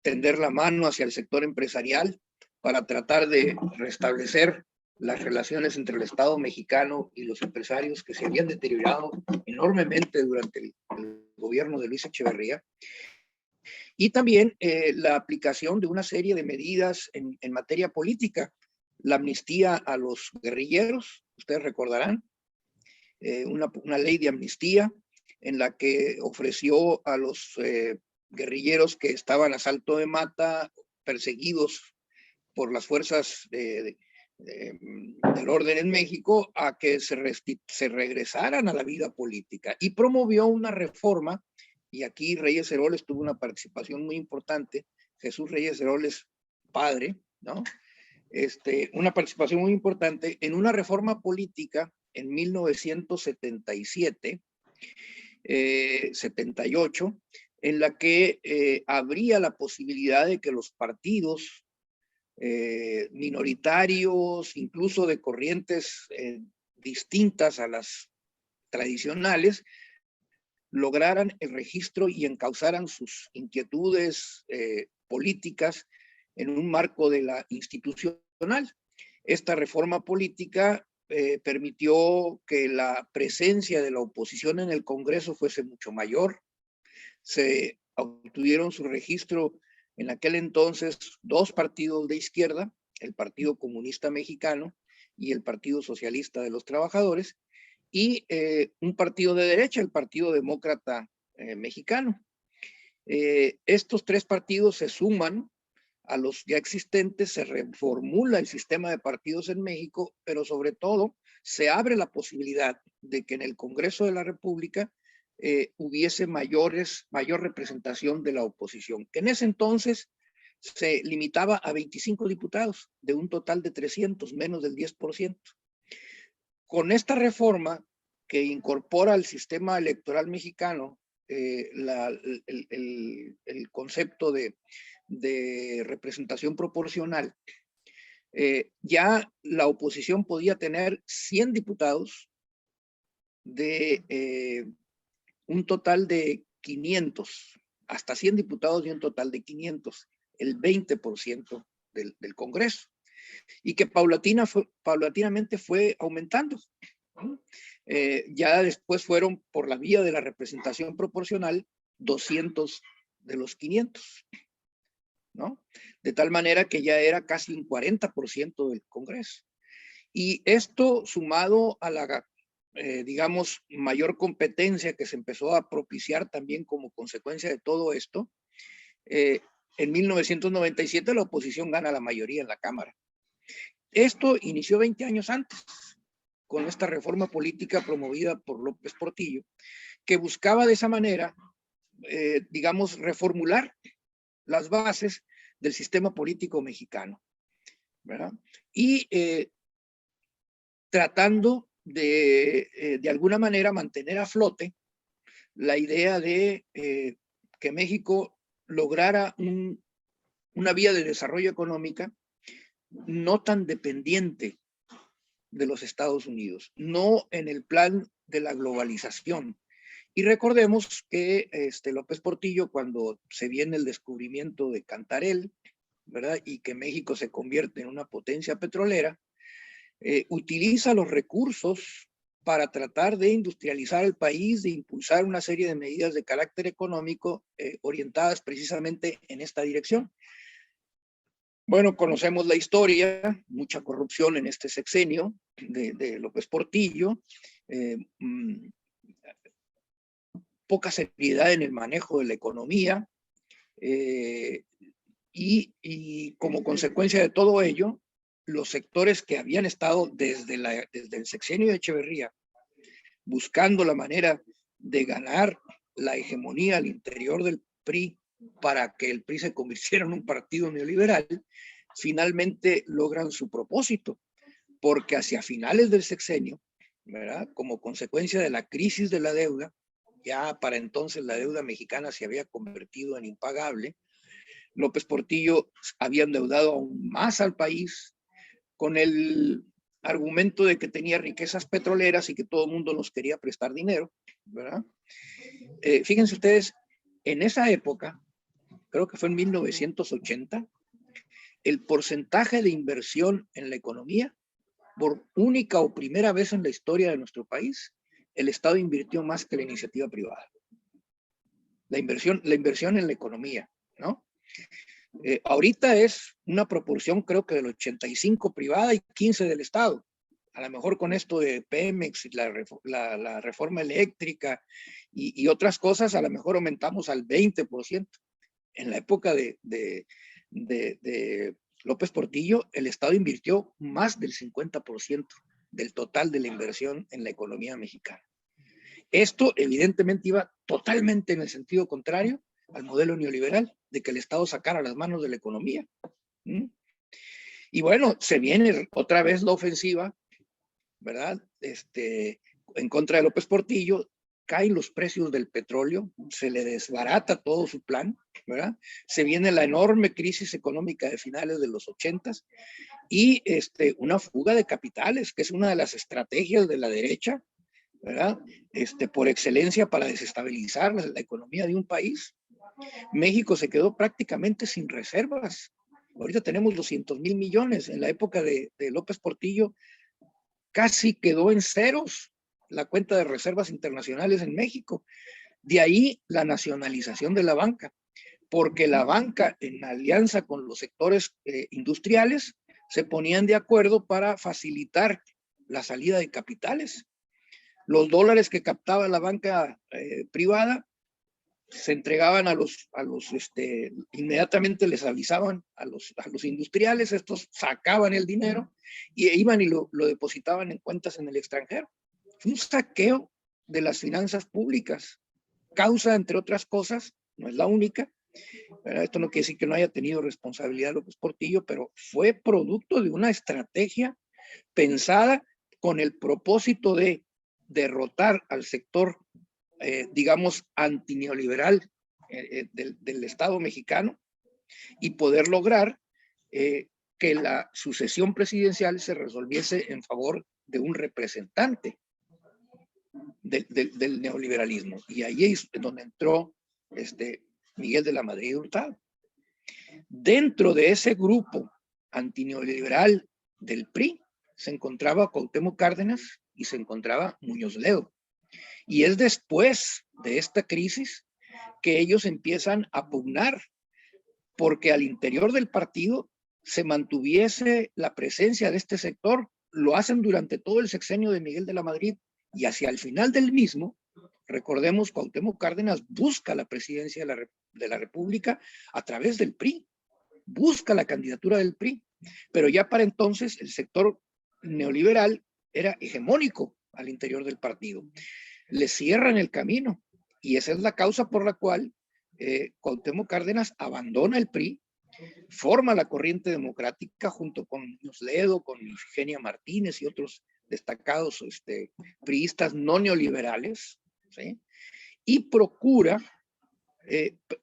tender la mano hacia el sector empresarial para tratar de restablecer las relaciones entre el Estado mexicano y los empresarios que se habían deteriorado enormemente durante el gobierno de Luis Echeverría. Y también la aplicación de una serie de medidas en materia política. La amnistía a los guerrilleros, ustedes recordarán, una ley de amnistía en la que ofreció a los guerrilleros que estaban a salto de mata, perseguidos por las fuerzas del orden en México, a que se regresaran a la vida política, y promovió una reforma, y aquí Reyes Heroles tuvo una participación muy importante, Jesús Reyes Heroles padre, ¿no? Una participación muy importante en una reforma política en 1977, 78, en la que habría la posibilidad de que los partidos minoritarios, incluso de corrientes distintas a las tradicionales, lograran el registro y encauzaran sus inquietudes políticas en un marco de la institucional. Esta reforma política permitió que la presencia de la oposición en el Congreso fuese mucho mayor. Se obtuvieron su registro en aquel entonces 2 partidos de izquierda, el Partido Comunista Mexicano y el Partido Socialista de los Trabajadores, y un partido de derecha, el Partido Demócrata Mexicano. Estos 3 partidos se suman a los ya existentes, se reformula el sistema de partidos en México, pero sobre todo se abre la posibilidad de que en el Congreso de la República hubiese mayor representación de la oposición, que en ese entonces se limitaba a 25 diputados de un total de 300, menos del 10%. Con esta reforma que incorpora al sistema electoral mexicano el concepto de representación proporcional, ya la oposición podía tener 100 diputados de un total de 500, hasta 100 diputados de un total de 500, el 20% del Congreso, y que paulatinamente fue aumentando. Ya después fueron por la vía de la representación proporcional 200 de los 500, ¿no? De tal manera que ya era casi un 40% del Congreso. Y esto sumado a la, digamos, mayor competencia que se empezó a propiciar también como consecuencia de todo esto, en 1997 la oposición gana la mayoría en la Cámara. Esto inició 20 años antes, con esta reforma política promovida por López Portillo, que buscaba de esa manera, digamos, reformular las bases del sistema político mexicano, ¿verdad? Y tratando de alguna manera mantener a flote la idea de que México lograra una vía de desarrollo económica no tan dependiente de los Estados Unidos, no en el plan de la globalización. Y recordemos que López Portillo, cuando se viene el descubrimiento de Cantarell, ¿verdad?, y que México se convierte en una potencia petrolera, utiliza los recursos para tratar de industrializar el país, de impulsar una serie de medidas de carácter económico orientadas precisamente en esta dirección. Bueno, conocemos la historia, mucha corrupción en este sexenio de López Portillo, poca seriedad en el manejo de la economía, y como consecuencia de todo ello, los sectores que habían estado desde el sexenio de Echeverría buscando la manera de ganar la hegemonía al interior del PRI para que el PRI se convirtiera en un partido neoliberal, finalmente logran su propósito, porque hacia finales del sexenio, ¿verdad?, como consecuencia de la crisis de la deuda, ya para entonces la deuda mexicana se había convertido en impagable, López Portillo había endeudado aún más al país con el argumento de que tenía riquezas petroleras y que todo el mundo nos quería prestar dinero, ¿verdad? Fíjense ustedes, en esa época, creo que fue en 1980, el porcentaje de inversión en la economía, por única o primera vez en la historia de nuestro país, el Estado invirtió más que la iniciativa privada. La inversión en la economía, ¿no? Ahorita es una proporción, creo que del 85 privada y 15 del Estado. A lo mejor con esto de Pemex y la reforma eléctrica y otras cosas, a lo mejor aumentamos al 20%. En la época de López Portillo, el Estado invirtió más del 50% del total de la inversión en la economía mexicana. Esto evidentemente iba totalmente en el sentido contrario al modelo neoliberal, de que el Estado sacara las manos de la economía. Y bueno, se viene otra vez la ofensiva, ¿verdad? En contra de López Portillo, caen los precios del petróleo, se le desbarata todo su plan, ¿verdad? Se viene la enorme crisis económica de finales de los 80s y una fuga de capitales, que es una de las estrategias de la derecha, ¿verdad? Por excelencia para desestabilizar la economía de un país. México se quedó prácticamente sin reservas. Ahorita tenemos 200,000 millones. En la época de López Portillo casi quedó en ceros la cuenta de reservas internacionales en México. De ahí la nacionalización de la banca, porque la banca, en alianza con los sectores industriales, se ponían de acuerdo para facilitar la salida de capitales. Los dólares que captaba la banca privada se entregaban inmediatamente les avisaban a los industriales, estos sacaban el dinero y iban y lo depositaban en cuentas en el extranjero. Fue un saqueo de las finanzas públicas, causa, entre otras cosas, no es la única, pero esto no quiere decir que no haya tenido responsabilidad López Portillo, pero fue producto de una estrategia pensada con el propósito de derrotar al sector digamos, antineoliberal del Estado mexicano y poder lograr que la sucesión presidencial se resolviese en favor de un representante del neoliberalismo. Y ahí es donde entró Miguel de la Madrid Hurtado. Dentro de ese grupo antineoliberal del PRI se encontraba Cuauhtémoc Cárdenas y se encontraba Muñoz Ledo. Y es después de esta crisis que ellos empiezan a pugnar porque al interior del partido se mantuviese la presencia de este sector. Lo hacen durante todo el sexenio de Miguel de la Madrid y hacia el final del mismo, recordemos, Cuauhtémoc Cárdenas busca la presidencia de la República a través del PRI, busca la candidatura del PRI, pero ya para entonces el sector neoliberal era hegemónico al interior del partido. Le cierran el camino y esa es la causa por la cual Cuauhtémoc Cárdenas abandona el PRI, forma la Corriente Democrática junto con Muñoz Ledo, con Ifigenia Martínez y otros destacados priistas no neoliberales, ¿sí? Y procura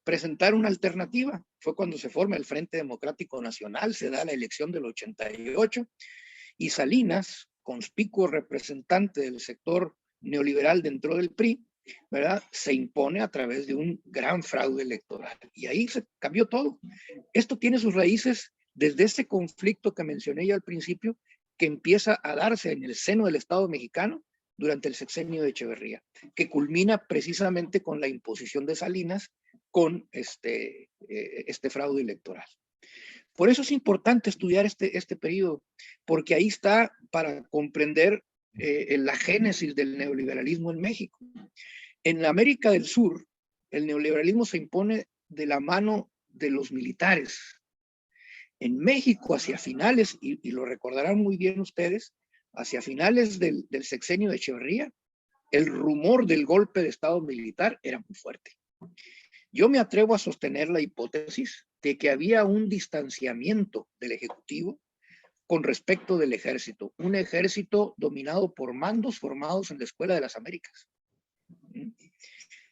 presentar una alternativa. Fue cuando se forma el Frente Democrático Nacional, se da la elección del 88 y Salinas, conspicuo representante del sector neoliberal dentro del PRI, ¿verdad?, se impone a través de un gran fraude electoral. Y ahí se cambió todo. Esto tiene sus raíces desde ese conflicto que mencioné ya al principio, que empieza a darse en el seno del Estado mexicano durante el sexenio de Echeverría, que culmina precisamente con la imposición de Salinas con este fraude electoral. Por eso es importante estudiar este periodo, porque ahí está para comprender la génesis del neoliberalismo en México. En América del Sur, el neoliberalismo se impone de la mano de los militares. En México, hacia finales, y lo recordarán muy bien ustedes, hacia finales del sexenio de Echeverría, el rumor del golpe de Estado militar era muy fuerte. Yo me atrevo a sostener la hipótesis de que había un distanciamiento del Ejecutivo con respecto del ejército, un ejército dominado por mandos formados en la Escuela de las Américas.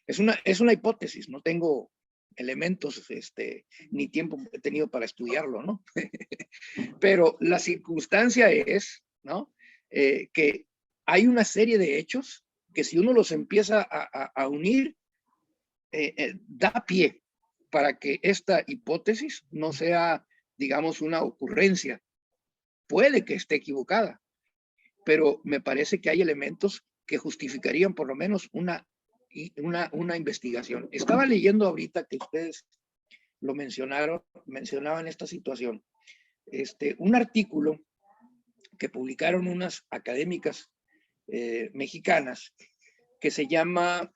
Es una hipótesis, no tengo elementos ni tiempo he tenido para estudiarlo, ¿no? Pero la circunstancia es, ¿no? Que hay una serie de hechos que si uno los empieza a unir, da pie para que esta hipótesis no sea, digamos, una ocurrencia. Puede que esté equivocada, pero me parece que hay elementos que justificarían por lo menos una investigación. Estaba leyendo ahorita que ustedes lo mencionaban esta situación, un artículo que publicaron unas académicas mexicanas que se llama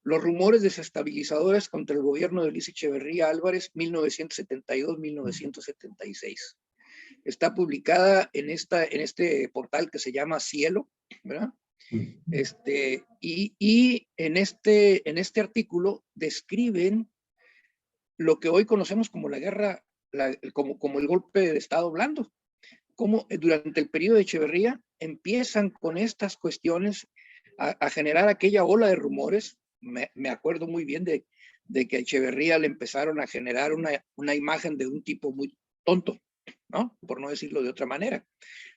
Los rumores desestabilizadores contra el gobierno de Luis Echeverría Álvarez, 1972-1976. Está publicada en este portal que se llama Cielo, ¿verdad? Y en este artículo describen lo que hoy conocemos como la guerra, como el golpe de Estado blando. Como durante el periodo de Echeverría empiezan con estas cuestiones a generar aquella ola de rumores. Me acuerdo muy bien de que a Echeverría le empezaron a generar una imagen de un tipo muy tonto, ¿no? Por no decirlo de otra manera.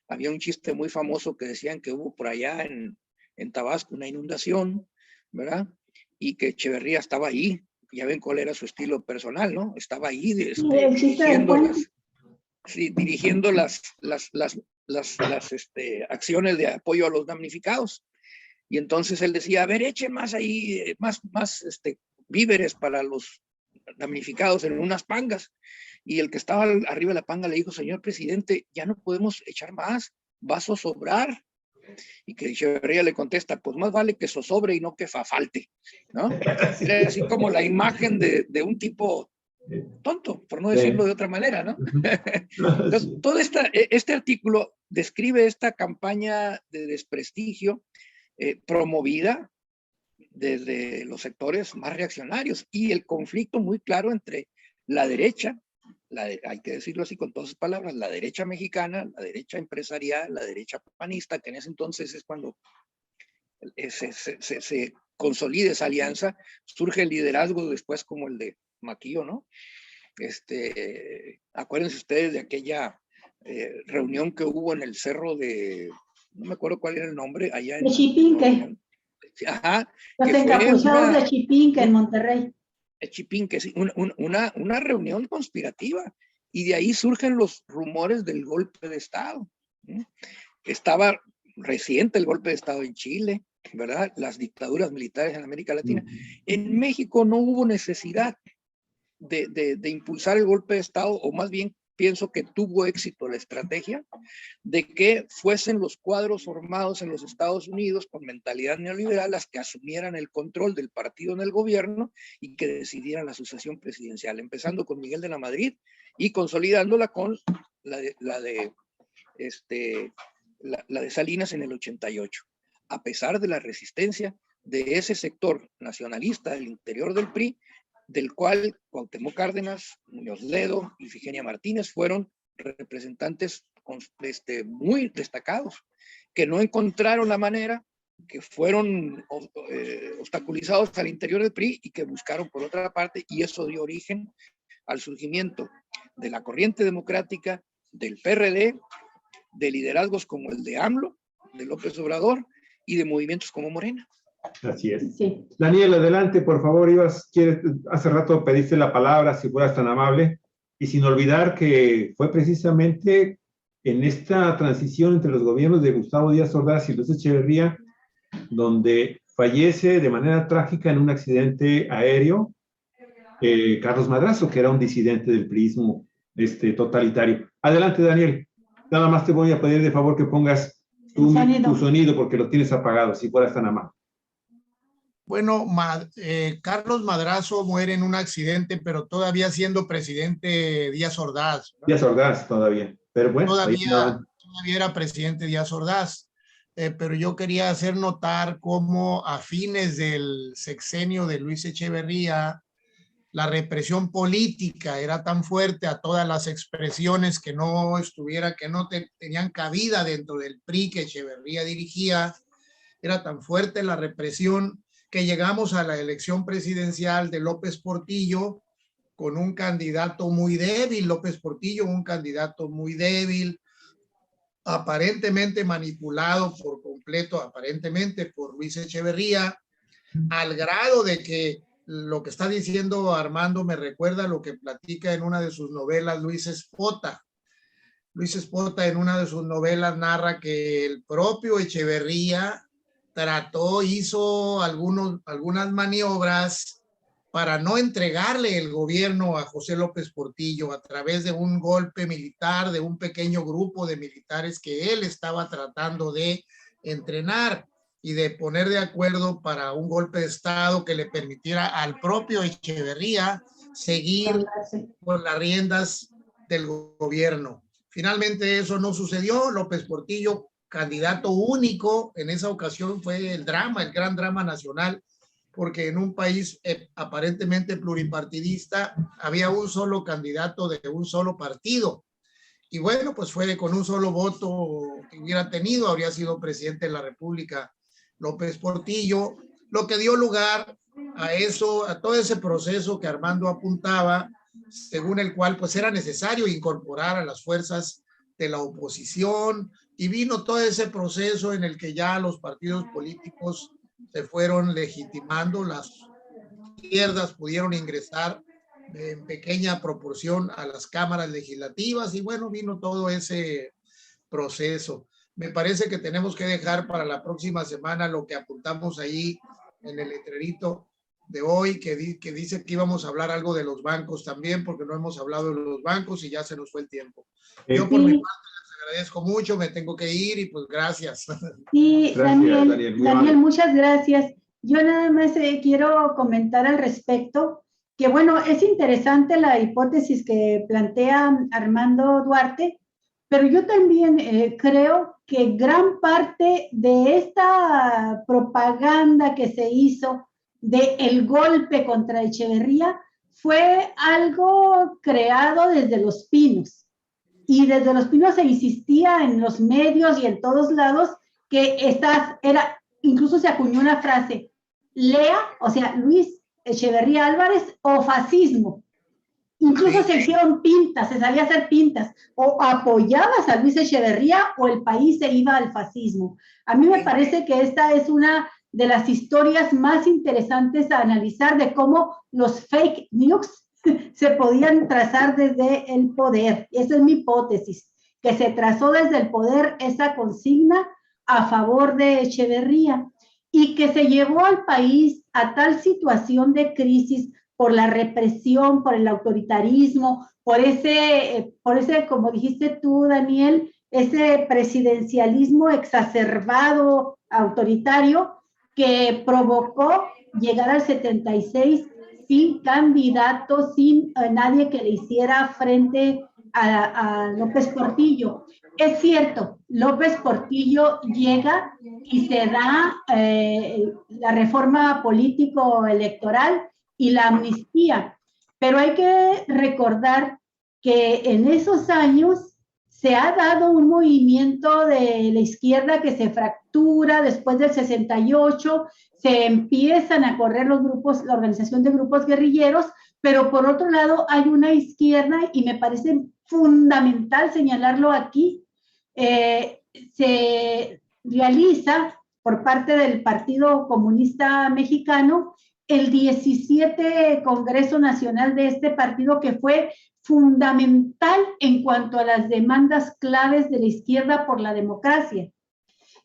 Había un chiste muy famoso que decían que hubo por allá en Tabasco una inundación, ¿verdad? Y que Echeverría estaba ahí. Ya ven cuál era su estilo personal, ¿no? Estaba ahí dirigiendo las acciones de apoyo a los damnificados. Y entonces él decía, a ver, echen más ahí, más víveres para los damnificados en unas pangas. Y el que estaba arriba de la panga le dijo, señor presidente, ya no podemos echar más, va a zozobrar. Y que Echeverría le contesta, pues más vale que zozobre y no que falte, ¿no? Era así como la imagen de un tipo tonto, por no decirlo de otra manera, ¿no? Entonces, todo este artículo describe esta campaña de desprestigio promovida desde los sectores más reaccionarios y el conflicto muy claro entre la derecha, hay que decirlo así con todas sus palabras, la derecha mexicana, la derecha empresarial, la derecha panista, que en ese entonces es cuando se consolida esa alianza, surge el liderazgo después como el de Maquillo, ¿no? Acuérdense ustedes de aquella reunión que hubo en el cerro de, no me acuerdo cuál era el nombre, allá en Chipinque. Ajá. Los encapuchados de Chipinque en Monterrey. Chipinque, sí, una reunión conspirativa. Y de ahí surgen los rumores del golpe de Estado. Estaba reciente el golpe de Estado en Chile, ¿verdad? Las dictaduras militares en América Latina. En México no hubo necesidad de impulsar el golpe de Estado, o más bien pienso que tuvo éxito la estrategia de que fuesen los cuadros formados en los Estados Unidos con mentalidad neoliberal las que asumieran el control del partido en el gobierno y que decidieran la sucesión presidencial, empezando con Miguel de la Madrid y consolidándola con la de Salinas en el 88. A pesar de la resistencia de ese sector nacionalista del interior del PRI, del cual Cuauhtémoc Cárdenas, Muñoz Ledo y Ifigenia Martínez fueron representantes muy destacados, que no encontraron la manera, que fueron obstaculizados al interior del PRI y que buscaron por otra parte, y eso dio origen al surgimiento de la corriente democrática, del PRD, de liderazgos como el de AMLO, de López Obrador y de movimientos como Morena. Así es. Sí. Daniel, adelante, por favor. Hace rato pediste la palabra, si fueras tan amable, y sin olvidar que fue precisamente en esta transición entre los gobiernos de Gustavo Díaz Ordaz y Luis Echeverría, donde fallece de manera trágica en un accidente aéreo Carlos Madrazo, que era un disidente del priismo totalitario. Adelante, Daniel. Nada más te voy a pedir de favor que pongas tu sonido porque lo tienes apagado, si fueras tan amable. Bueno, Carlos Madrazo muere en un accidente, pero todavía siendo presidente Díaz Ordaz, ¿verdad? Díaz Ordaz todavía, pero bueno. Todavía era presidente Díaz Ordaz, pero yo quería hacer notar cómo a fines del sexenio de Luis Echeverría, la represión política era tan fuerte a todas las expresiones que no tenían cabida dentro del PRI que Echeverría dirigía. Era tan fuerte la represión que llegamos a la elección presidencial de López Portillo con un candidato muy débil, un candidato muy débil, aparentemente manipulado por completo, aparentemente por Luis Echeverría, al grado de que lo que está diciendo Armando me recuerda a lo que platica en una de sus novelas Luis Espota. Luis Espota en una de sus novelas narra que el propio Echeverría hizo algunas maniobras para no entregarle el gobierno a José López Portillo a través de un golpe militar, de un pequeño grupo de militares que él estaba tratando de entrenar y de poner de acuerdo para un golpe de Estado que le permitiera al propio Echeverría seguir con las riendas del gobierno. Finalmente eso no sucedió. López Portillo, candidato único, en esa ocasión fue el gran drama nacional, porque en un país aparentemente pluripartidista había un solo candidato de un solo partido. Y bueno, pues fue con un solo voto que hubiera tenido, habría sido presidente de la República López Portillo, lo que dio lugar a eso, a todo ese proceso que Armando apuntaba, según el cual pues era necesario incorporar a las fuerzas de la oposición, y vino todo ese proceso en el que ya los partidos políticos se fueron legitimando, las izquierdas pudieron ingresar en pequeña proporción a las cámaras legislativas, y bueno, vino todo ese proceso. Me parece que tenemos que dejar para la próxima semana lo que apuntamos ahí en el letrerito de hoy, que dice que íbamos a hablar algo de los bancos también, porque no hemos hablado de los bancos y ya se nos fue el tiempo. Yo por mi parte les agradezco mucho, me tengo que ir y pues gracias. Sí, Daniel, muchas gracias. Yo nada más quiero comentar al respecto que bueno, es interesante la hipótesis que plantea Armando Duarte, pero yo también creo que gran parte de esta propaganda que se hizo del golpe contra Echeverría fue algo creado desde Los Pinos. Y desde Los Pinos se insistía en los medios y en todos lados que incluso se acuñó una frase, lea, o sea, Luis Echeverría Álvarez o fascismo. Incluso se hicieron pintas, se salía a hacer pintas, o apoyabas a Luis Echeverría o el país se iba al fascismo. A mí me parece que esta es una de las historias más interesantes a analizar de cómo los fake news se podían trazar desde el poder. Esa es mi hipótesis, que se trazó desde el poder esa consigna a favor de Echeverría y que se llevó al país a tal situación de crisis por la represión, por el autoritarismo, por ese, como dijiste tú, Daniel, ese presidencialismo exacerbado, autoritario, que provocó llegar al 76 sin candidato, sin nadie que le hiciera frente a López Portillo. Es cierto, López Portillo llega y se da la reforma político-electoral y la amnistía, pero hay que recordar que en esos años se ha dado un movimiento de la izquierda que se fractura después del 68, se empiezan a correr los grupos, la organización de grupos guerrilleros, pero por otro lado hay una izquierda, y me parece fundamental señalarlo aquí, se realiza por parte del Partido Comunista Mexicano el 17 Congreso Nacional de este partido, que fue fundamental en cuanto a las demandas claves de la izquierda por la democracia.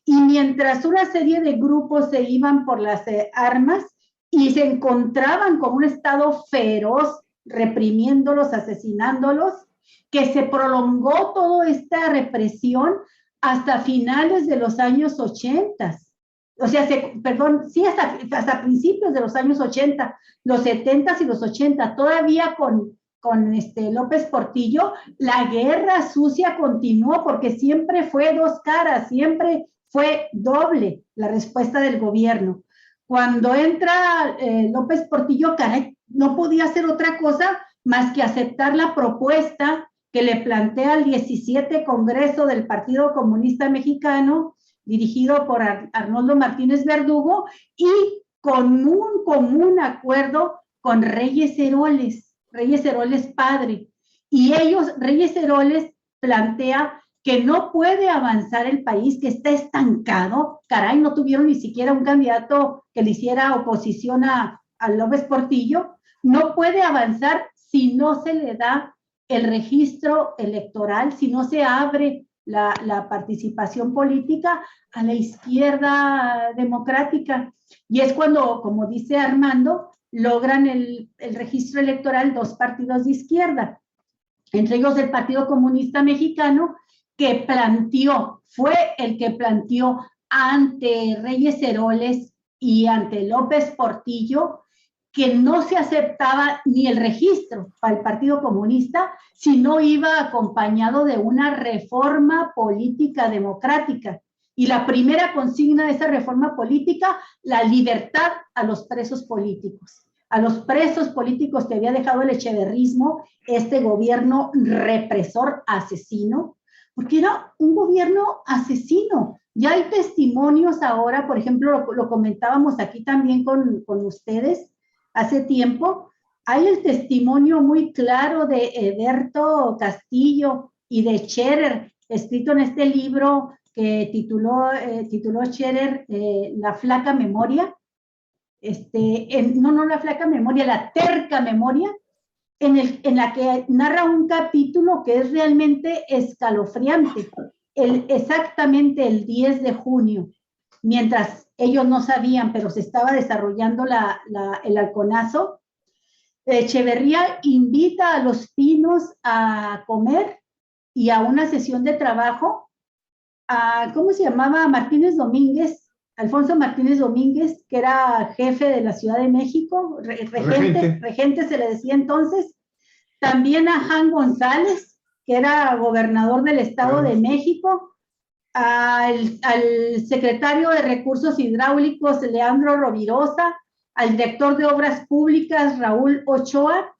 Y mientras una serie de grupos se iban por las armas y se encontraban con un Estado feroz, reprimiéndolos, asesinándolos, que se prolongó toda esta represión hasta finales de los años 80. O sea, hasta principios de los años 80, los 70 y los 80, todavía con López Portillo, la guerra sucia continuó porque siempre fue dos caras, siempre fue doble la respuesta del gobierno. Cuando entra López Portillo, caray, no podía hacer otra cosa más que aceptar la propuesta que le plantea el 17 Congreso del Partido Comunista Mexicano, dirigido por Arnoldo Martínez Verdugo, y con un común acuerdo con Reyes Heroles padre. Y Reyes Heroles plantea que no puede avanzar el país, que está estancado. Caray, no tuvieron ni siquiera un candidato que le hiciera oposición a López Portillo. No puede avanzar si no se le da el registro electoral, si no se abre la participación política a la izquierda democrática. Y es cuando, como dice Armando, logran el registro electoral dos partidos de izquierda, entre ellos el Partido Comunista Mexicano, que fue el que planteó ante Reyes Heroles y ante López Portillo que no se aceptaba ni el registro para el Partido Comunista si no iba acompañado de una reforma política democrática. Y la primera consigna de esa reforma política, la libertad a los presos políticos. A los presos políticos que había dejado el echeverrismo, este gobierno represor, asesino, porque era un gobierno asesino. Ya hay testimonios ahora, por ejemplo, lo comentábamos aquí también con ustedes hace tiempo. Hay el testimonio muy claro de Eberto Castillo y de Scherer, escrito en este libro que tituló Scherer La flaca memoria, la flaca memoria, la terca memoria, en la que narra un capítulo que es realmente escalofriante, exactamente el 10 de junio, mientras ellos no sabían, pero se estaba desarrollando el halconazo. Echeverría invita a los Pinos a comer y a una sesión de trabajo a, ¿cómo se llamaba? Martínez Domínguez, Alfonso Martínez Domínguez, que era jefe de la Ciudad de México, regente se le decía entonces. También a Jan González, que era gobernador del Estado de México, al secretario de Recursos Hidráulicos, Leandro Rovirosa, al director de Obras Públicas, Raúl Ochoa,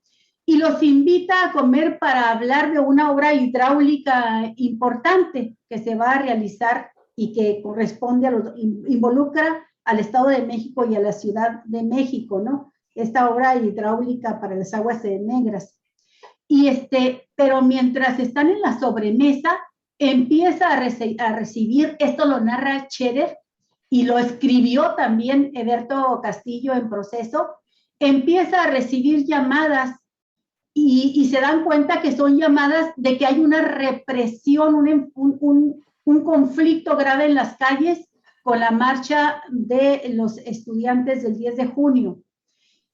y los invita a comer para hablar de una obra hidráulica importante que se va a realizar y que involucra al Estado de México y a la Ciudad de México, ¿no? Esta obra hidráulica para las aguas negras. Pero mientras están en la sobremesa, empieza a recibir, esto lo narra Scherer y lo escribió también Eberto Castillo en Proceso, empieza a recibir llamadas y se dan cuenta que son llamadas de que hay una represión, un conflicto grave en las calles con la marcha de los estudiantes del 10 de junio.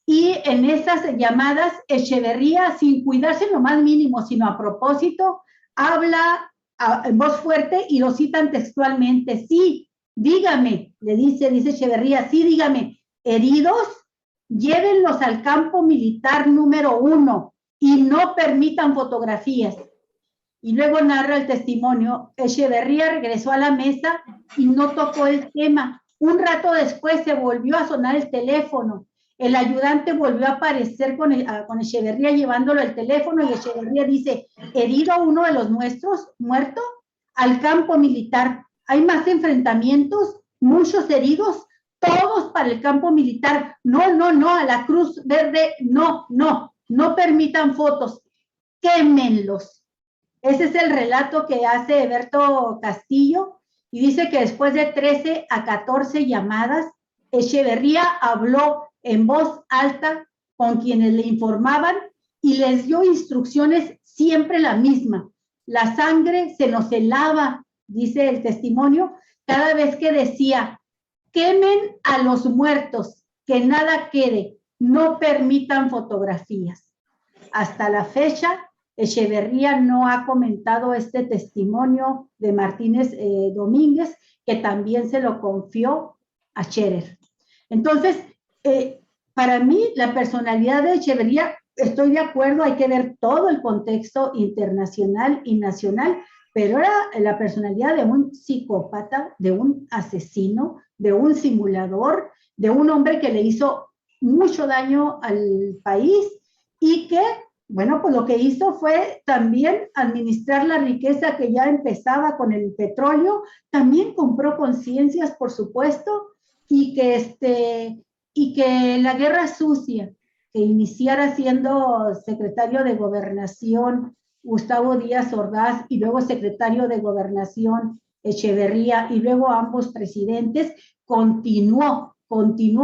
Y en esas llamadas, Echeverría, sin cuidarse en lo más mínimo, sino a propósito, habla en voz fuerte y lo citan textualmente. Sí, dígame, le dice Echeverría, sí, dígame, heridos, llévenlos al campo militar número 1 y no permitan fotografías. Y luego narra el testimonio. Echeverría regresó a la mesa y no tocó el tema. Un rato después se volvió a sonar el teléfono. El ayudante volvió a aparecer con Echeverría llevándolo el teléfono y Echeverría dice, herido uno de los nuestros, muerto, al campo militar. Hay más enfrentamientos, muchos heridos, todos para el campo militar. No, a la Cruz Verde, no permitan fotos, quémenlos. Ese es el relato que hace Eberto Castillo y dice que después de 13 a 14 llamadas, Echeverría habló en voz alta con quienes le informaban y les dio instrucciones siempre la misma. La sangre se nos helaba, dice el testimonio, cada vez que decía, quemen a los muertos, que nada quede, no permitan fotografías. Hasta la fecha, Echeverría no ha comentado este testimonio de Martínez Domínguez, que también se lo confió a Scherer. Entonces, para mí, la personalidad de Echeverría, estoy de acuerdo, hay que ver todo el contexto internacional y nacional, pero era la personalidad de un psicópata, de un asesino, de un simulador, de un hombre que le hizo mucho daño al país y que, bueno, pues lo que hizo fue también administrar la riqueza que ya empezaba con el petróleo, también compró conciencias, por supuesto, y que la guerra sucia que iniciara siendo secretario de Gobernación Gustavo Díaz Ordaz y luego secretario de Gobernación Echeverría y luego ambos presidentes, continuó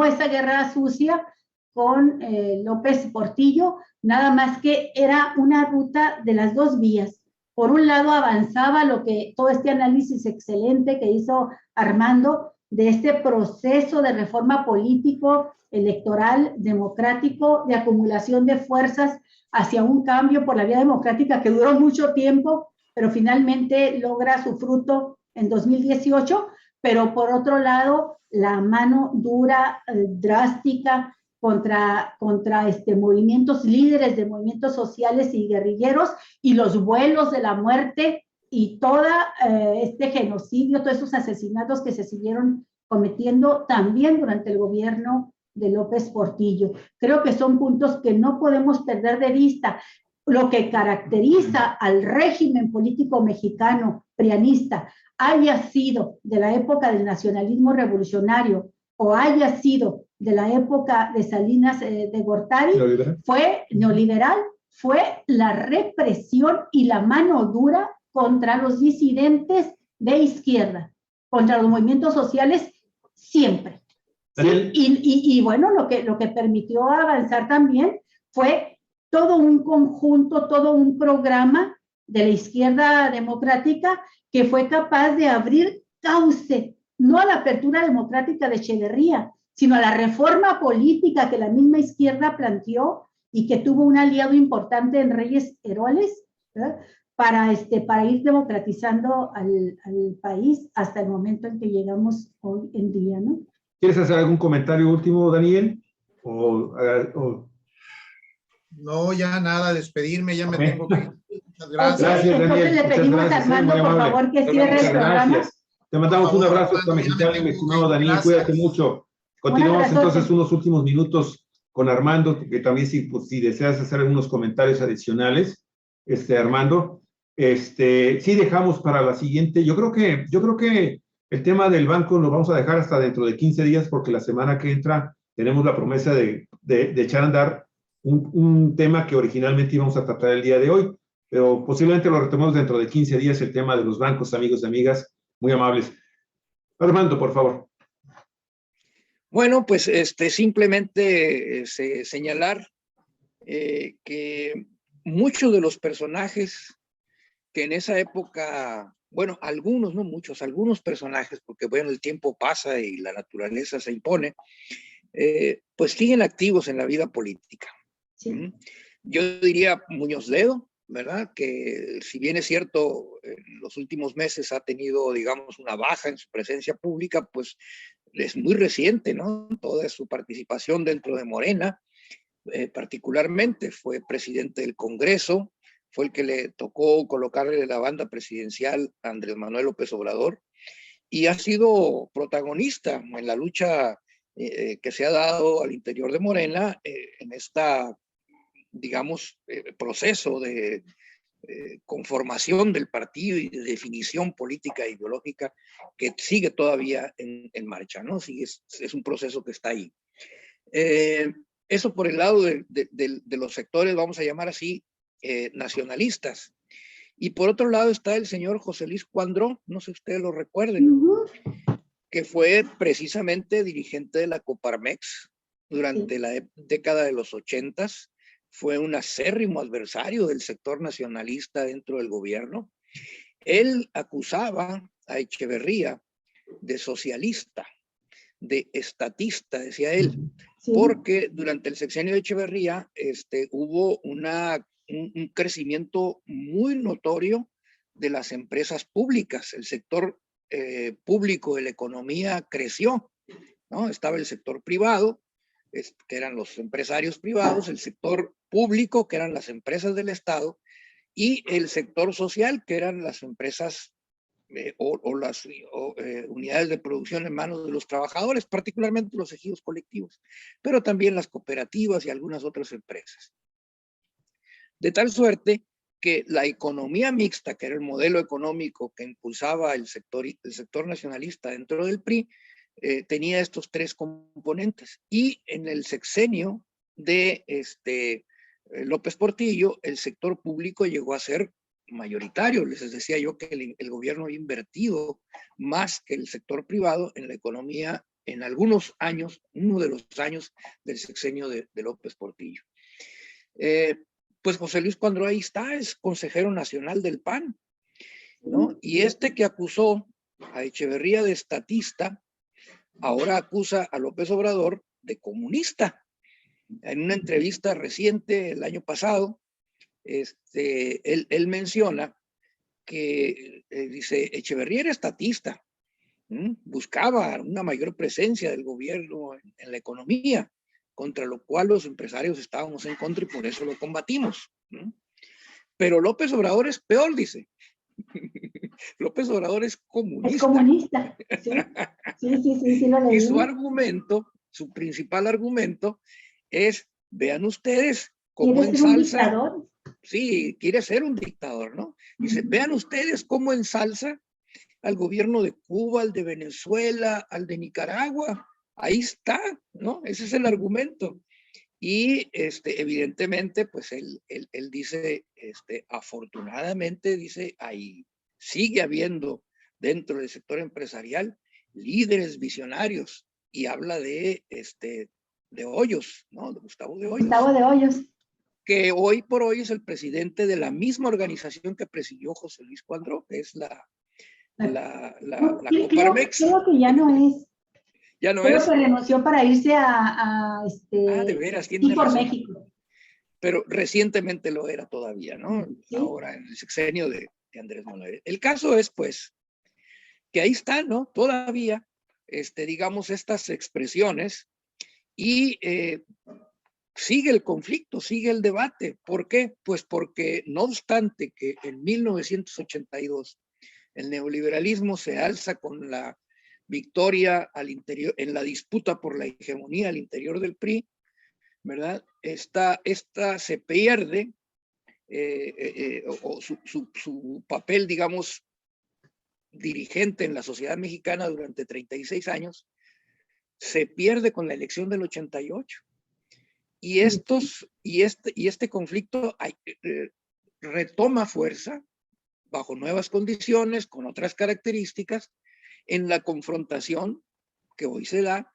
esa guerra sucia con López Portillo, nada más que era una ruta de las dos vías. Por un lado avanzaba todo este análisis excelente que hizo Armando de este proceso de reforma político, electoral, democrático, de acumulación de fuerzas hacia un cambio por la vía democrática que duró mucho tiempo, pero finalmente logra su fruto en 2018, pero por otro lado, la mano dura, drástica, contra movimientos líderes de movimientos sociales y guerrilleros y los vuelos de la muerte y todo este genocidio, todos esos asesinatos que se siguieron cometiendo también durante el gobierno de López Portillo. Creo que son puntos que no podemos perder de vista. Lo que caracteriza al régimen político mexicano prianista, haya sido de la época del nacionalismo revolucionario o haya sido de la época de Salinas de Gortari, fue neoliberal, fue la represión y la mano dura contra los disidentes de izquierda, contra los movimientos sociales, siempre. ¿Sí? Y bueno, lo que permitió avanzar también fue todo un conjunto, todo un programa de la izquierda democrática que fue capaz de abrir cauce, no a la apertura democrática de Echeverría, sino a la reforma política que la misma izquierda planteó y que tuvo un aliado importante en Reyes Heroles, ¿verdad? Para ir democratizando al país hasta el momento en que llegamos hoy en día, ¿no? ¿Quieres hacer algún comentario último, Daniel? No, ya nada, despedirme, ya me tengo que ir. Muchas gracias. Gracias, Daniel. Entonces le pedimos a Armando, por favor, que cierre el programa. Gracias. Te mandamos un abrazo hasta Mexicali, mi estimado Daniel. Gracias. Cuídate mucho. Continuamos entonces unos últimos minutos con Armando, que también si deseas hacer algunos comentarios adicionales, Armando. Sí dejamos para la siguiente. Yo creo que el tema del banco lo vamos a dejar hasta dentro de 15 días, porque la semana que entra tenemos la promesa de echar a andar un tema que originalmente íbamos a tratar el día de hoy, pero posiblemente lo retomemos dentro de 15 días, el tema de los bancos, amigos y amigas, muy amables. Armando, por favor. Bueno, pues simplemente señalar que muchos de los personajes que en esa época, bueno, algunos, no muchos, algunos personajes, porque bueno, el tiempo pasa y la naturaleza se impone, pues siguen activos en la vida política. Sí. Yo diría Muñoz Ledo, ¿verdad? Que si bien es cierto, en los últimos meses ha tenido, digamos, una baja en su presencia pública, pues es muy reciente, ¿no? Toda su participación dentro de Morena, particularmente fue presidente del Congreso, fue el que le tocó colocarle la banda presidencial a Andrés Manuel López Obrador y ha sido protagonista en la lucha que se ha dado al interior de Morena en esta, digamos, proceso de conformación del partido y de definición política e ideológica que sigue todavía en marcha, ¿no? Sigue, es un proceso que está ahí. Eso por el lado de los sectores, vamos a llamar así, nacionalistas. Y por otro lado está el señor José Luis Cuandró, no sé si ustedes lo recuerden, que fue precisamente dirigente de la Coparmex durante la década de los 80s, fue un acérrimo adversario del sector nacionalista dentro del gobierno. Él acusaba a Echeverría de socialista, de estatista, decía él, porque durante el sexenio de Echeverría hubo una un crecimiento muy notorio de las empresas públicas. El sector público de la economía creció, ¿no? Estaba el sector privado, que eran los empresarios privados, el sector público, que eran las empresas del Estado, y el sector social, que eran las empresas o las unidades de producción en manos de los trabajadores, particularmente los ejidos colectivos, pero también las cooperativas y algunas otras empresas. De tal suerte que la economía mixta, que era el modelo económico que impulsaba el sector nacionalista dentro del PRI, tenía estos tres componentes. Y en el sexenio de López Portillo, el sector público llegó a ser mayoritario. Les decía yo que el gobierno había invertido más que el sector privado en la economía en algunos años, uno de los años del sexenio de López Portillo. Pues José Luis Cuandró ahí está, es consejero nacional del PAN, ¿no? Y que acusó a Echeverría de estatista, ahora acusa a López Obrador de comunista. En una entrevista reciente, el año pasado, él menciona que, dice, Echeverría era estatista, buscaba una mayor presencia del gobierno en la economía, contra lo cual los empresarios estábamos en contra y por eso lo combatimos. Pero López Obrador es peor, dice. López Obrador es comunista. Es comunista, sí. Sí, lo leí. Y su argumento, su principal argumento es, vean ustedes cómo ensalza. Sí, quiere ser un dictador, ¿no? Dice, vean ustedes cómo ensalza al gobierno de Cuba, al de Venezuela, al de Nicaragua. Ahí está, ¿no? Ese es el argumento. Y evidentemente, pues él dice, afortunadamente, dice, ahí sigue habiendo dentro del sector empresarial líderes visionarios, y habla de Hoyos, ¿no? De Gustavo de Hoyos. Gustavo de Hoyos. Que hoy por hoy es el presidente de la misma organización que presidió José Luis Cuandró, que es la Coparmex. Creo que ya no es. Ya no creo es. Que renunció para irse de veras, tiene por razón. México. Pero recientemente lo era todavía, ¿no? ¿Sí? Ahora en el sexenio de Andrés Manuel. El caso es, pues, que ahí están, ¿no? Todavía, digamos, estas expresiones, y sigue el conflicto, sigue el debate. ¿Por qué? Pues porque no obstante que en 1982 el neoliberalismo se alza con la victoria al interior, en la disputa por la hegemonía al interior del PRI, ¿verdad? Esta se pierde, o su papel, digamos, dirigente en la sociedad mexicana durante 36 años, se pierde con la elección del 88. Y este conflicto retoma fuerza bajo nuevas condiciones, con otras características, en la confrontación que hoy se da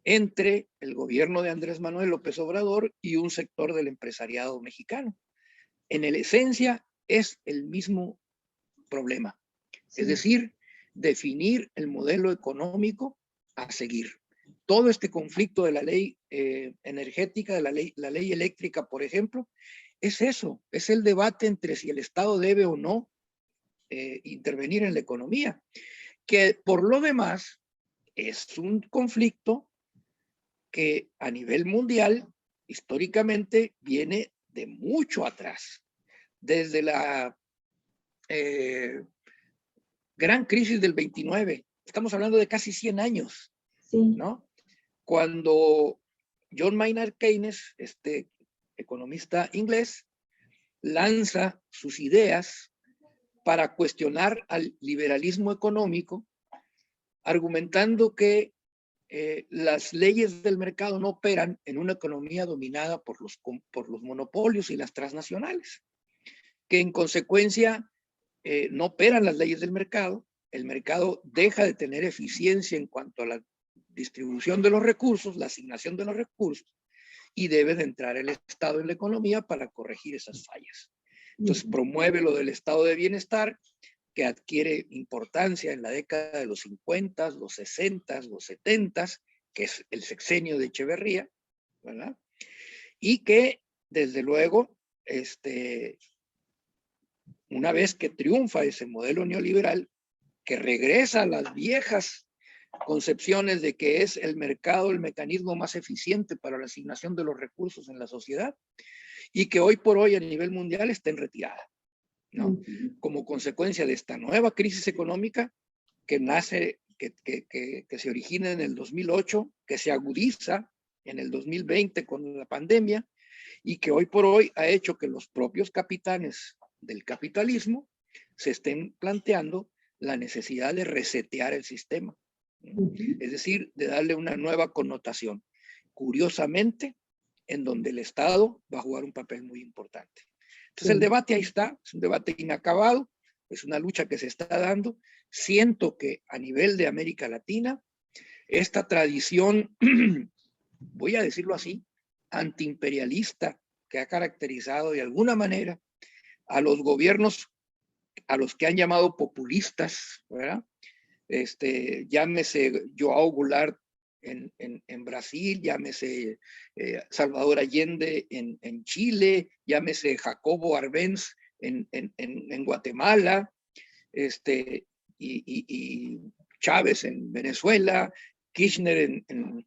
entre el gobierno de Andrés Manuel López Obrador y un sector del empresariado mexicano. En esencia es el mismo problema, es decir, definir el modelo económico a seguir. Todo este conflicto de la ley energética, de la ley eléctrica, por ejemplo, es eso, es el debate entre si el Estado debe o no intervenir en la economía, que por lo demás es un conflicto que a nivel mundial históricamente viene de mucho atrás, desde la gran crisis del 29, estamos hablando de casi 100 años, ¿no? Cuando John Maynard Keynes, economista inglés, lanza sus ideas para cuestionar al liberalismo económico, argumentando que las leyes del mercado no operan en una economía dominada por los monopolios y las transnacionales, que en consecuencia no operan las leyes del mercado, el mercado deja de tener eficiencia en cuanto a la distribución de los recursos, la asignación de los recursos, y debe de entrar el Estado en la economía para corregir esas fallas. Entonces promueve lo del estado de bienestar, que adquiere importancia en la década de los 50, los 60, los 70, que es el sexenio de Echeverría, ¿verdad? Y que, desde luego, una vez que triunfa ese modelo neoliberal, que regresa a las viejas concepciones de que es el mercado el mecanismo más eficiente para la asignación de los recursos en la sociedad, y que hoy por hoy a nivel mundial está en retirada, ¿no? Como consecuencia de esta nueva crisis económica que nace, que se origina en el 2008, que se agudiza en el 2020 con la pandemia, y que hoy por hoy ha hecho que los propios capitanes del capitalismo se estén planteando la necesidad de resetear el sistema, ¿no? Es decir, de darle una nueva connotación. Curiosamente, en donde el Estado va a jugar un papel muy importante. Entonces el debate ahí está, es un debate inacabado, es una lucha que se está dando. Siento que a nivel de América Latina, esta tradición, voy a decirlo así, antiimperialista, que ha caracterizado de alguna manera a los gobiernos, a los que han llamado populistas, ¿verdad? Llámese João Goulart en Brasil, llámese Salvador Allende en Chile, llámese Jacobo Arbenz en Guatemala, y Chávez en Venezuela, Kirchner en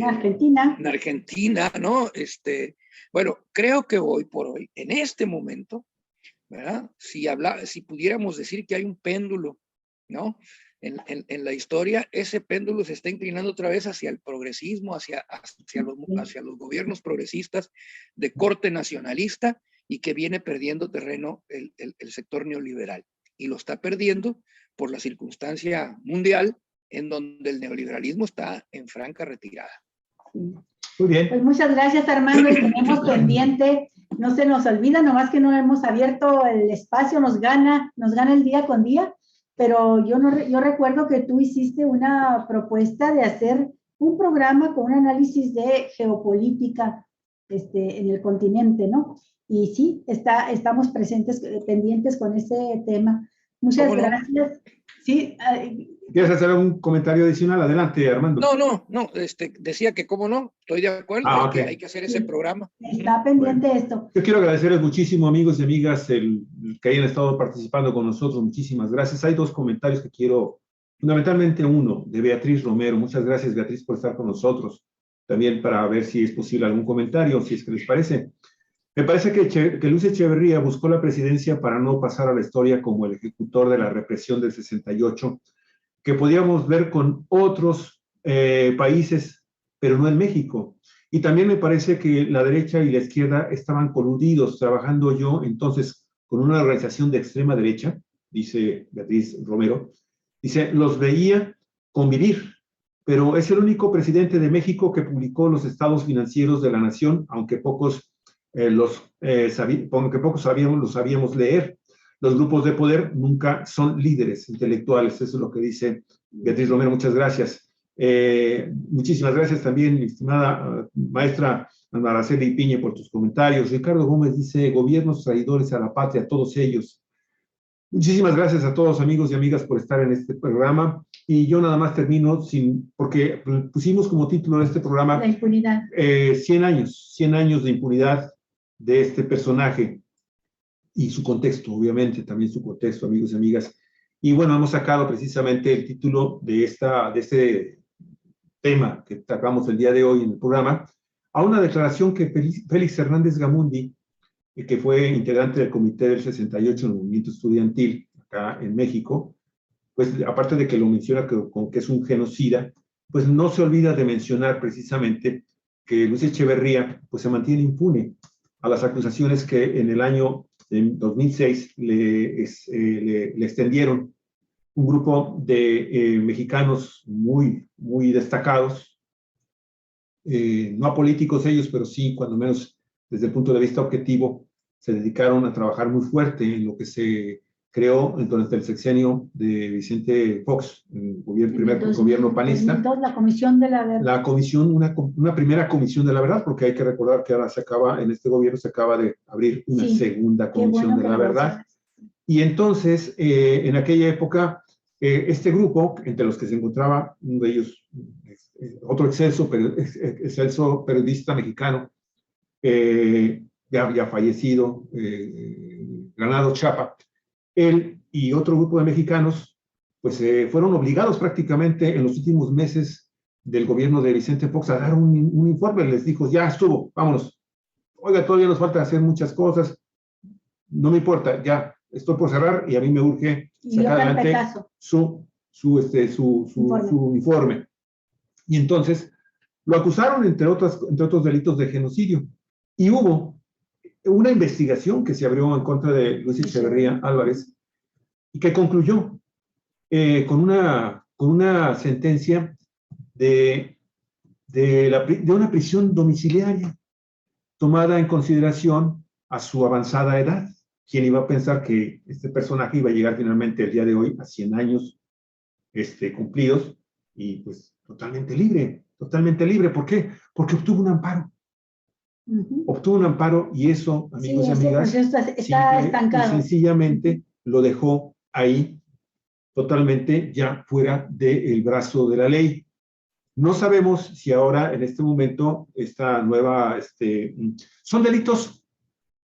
Argentina. En Argentina, ¿no? Bueno, creo que hoy por hoy, en este momento, ¿verdad? Si pudiéramos decir que hay un péndulo, ¿no? En la historia, ese péndulo se está inclinando otra vez hacia el progresismo, hacia los gobiernos progresistas de corte nacionalista, y que viene perdiendo terreno el sector neoliberal. Y lo está perdiendo por la circunstancia mundial en donde el neoliberalismo está en franca retirada. Muy bien. Pues muchas gracias, Armando, y tenemos pendiente, no se nos olvida, nomás que no hemos abierto el espacio, nos gana el día con día, pero yo recuerdo que tú hiciste una propuesta de hacer un programa con un análisis de geopolítica en el continente, ¿no? Y sí, estamos pendientes con ese tema. Muchas gracias. Sí, ¿quieres hacer algún comentario adicional? Adelante, Armando. No, decía que cómo no, estoy de acuerdo, hay que hacer ese programa. Está pendiente esto. Yo quiero agradecerles muchísimo, amigos y amigas, el que hayan estado participando con nosotros. Muchísimas gracias. Hay dos comentarios que quiero, fundamentalmente uno, de Beatriz Romero. Muchas gracias, Beatriz, por estar con nosotros. También para ver si es posible algún comentario, si es que les parece. Me parece que Luis Echeverría buscó la presidencia para no pasar a la historia como el ejecutor de la represión del 68, que podíamos ver con otros países, pero no en México. Y también me parece que la derecha y la izquierda estaban coludidos, trabajando yo entonces con una organización de extrema derecha, dice Beatriz Romero, dice, los veía convivir, pero es el único presidente de México que publicó los estados financieros de la nación, aunque pocos los sabíamos leer. Los grupos de poder nunca son líderes intelectuales. Eso es lo que dice Beatriz Romero. Muchas gracias. Muchísimas gracias también, mi estimada maestra Ana Araceli Piñe, por tus comentarios. Ricardo Gómez dice, gobiernos traidores a la patria, todos ellos. Muchísimas gracias a todos, amigos y amigas, por estar en este programa. Y yo nada más termino porque pusimos como título de este programa la impunidad. 100 años de impunidad de este personaje y su contexto, obviamente, también su contexto, amigos y amigas. Y bueno, hemos sacado precisamente el título de este tema que tratamos el día de hoy en el programa, a una declaración que Félix Hernández Gamundi, que fue integrante del Comité del 68 en el movimiento estudiantil acá en México, pues aparte de que lo menciona que es un genocida, pues no se olvida de mencionar precisamente que Luis Echeverría pues se mantiene impune a las acusaciones que en el año 2006 le extendieron un grupo de mexicanos muy, muy destacados, no apolíticos ellos, pero sí, cuando menos desde el punto de vista objetivo, se dedicaron a trabajar muy fuerte en lo que se creó durante el sexenio de Vicente Fox, el primer gobierno panista. 2002, la Comisión de la Verdad. La comisión, una primera comisión de la verdad, porque hay que recordar que ahora en este gobierno se acaba de abrir una segunda comisión de la verdad. Y entonces, en aquella época, este grupo, entre los que se encontraba uno de ellos, otro excelso periodista mexicano, ya fallecido, Granado Chapa, él y otro grupo de mexicanos, pues fueron obligados prácticamente en los últimos meses del gobierno de Vicente Fox a dar un informe. Les dijo, ya estuvo, vámonos. Oiga, todavía nos falta hacer muchas cosas. No me importa, ya estoy por cerrar y a mí me urge sacar adelante su informe. Y entonces lo acusaron, entre otros delitos de genocidio. Y hubo una investigación que se abrió en contra de Luis Echeverría Álvarez y que concluyó con una sentencia de una prisión domiciliaria tomada en consideración a su avanzada edad. ¿Quién iba a pensar que este personaje iba a llegar finalmente el día de hoy a 100 años cumplidos y pues totalmente libre? ¿Por qué? Porque obtuvo un amparo. Obtuvo un amparo y eso, amigos y amigas, está estancado. Sencillamente lo dejó ahí totalmente ya fuera del brazo de la ley. No sabemos si ahora, en este momento, esta nueva, son delitos,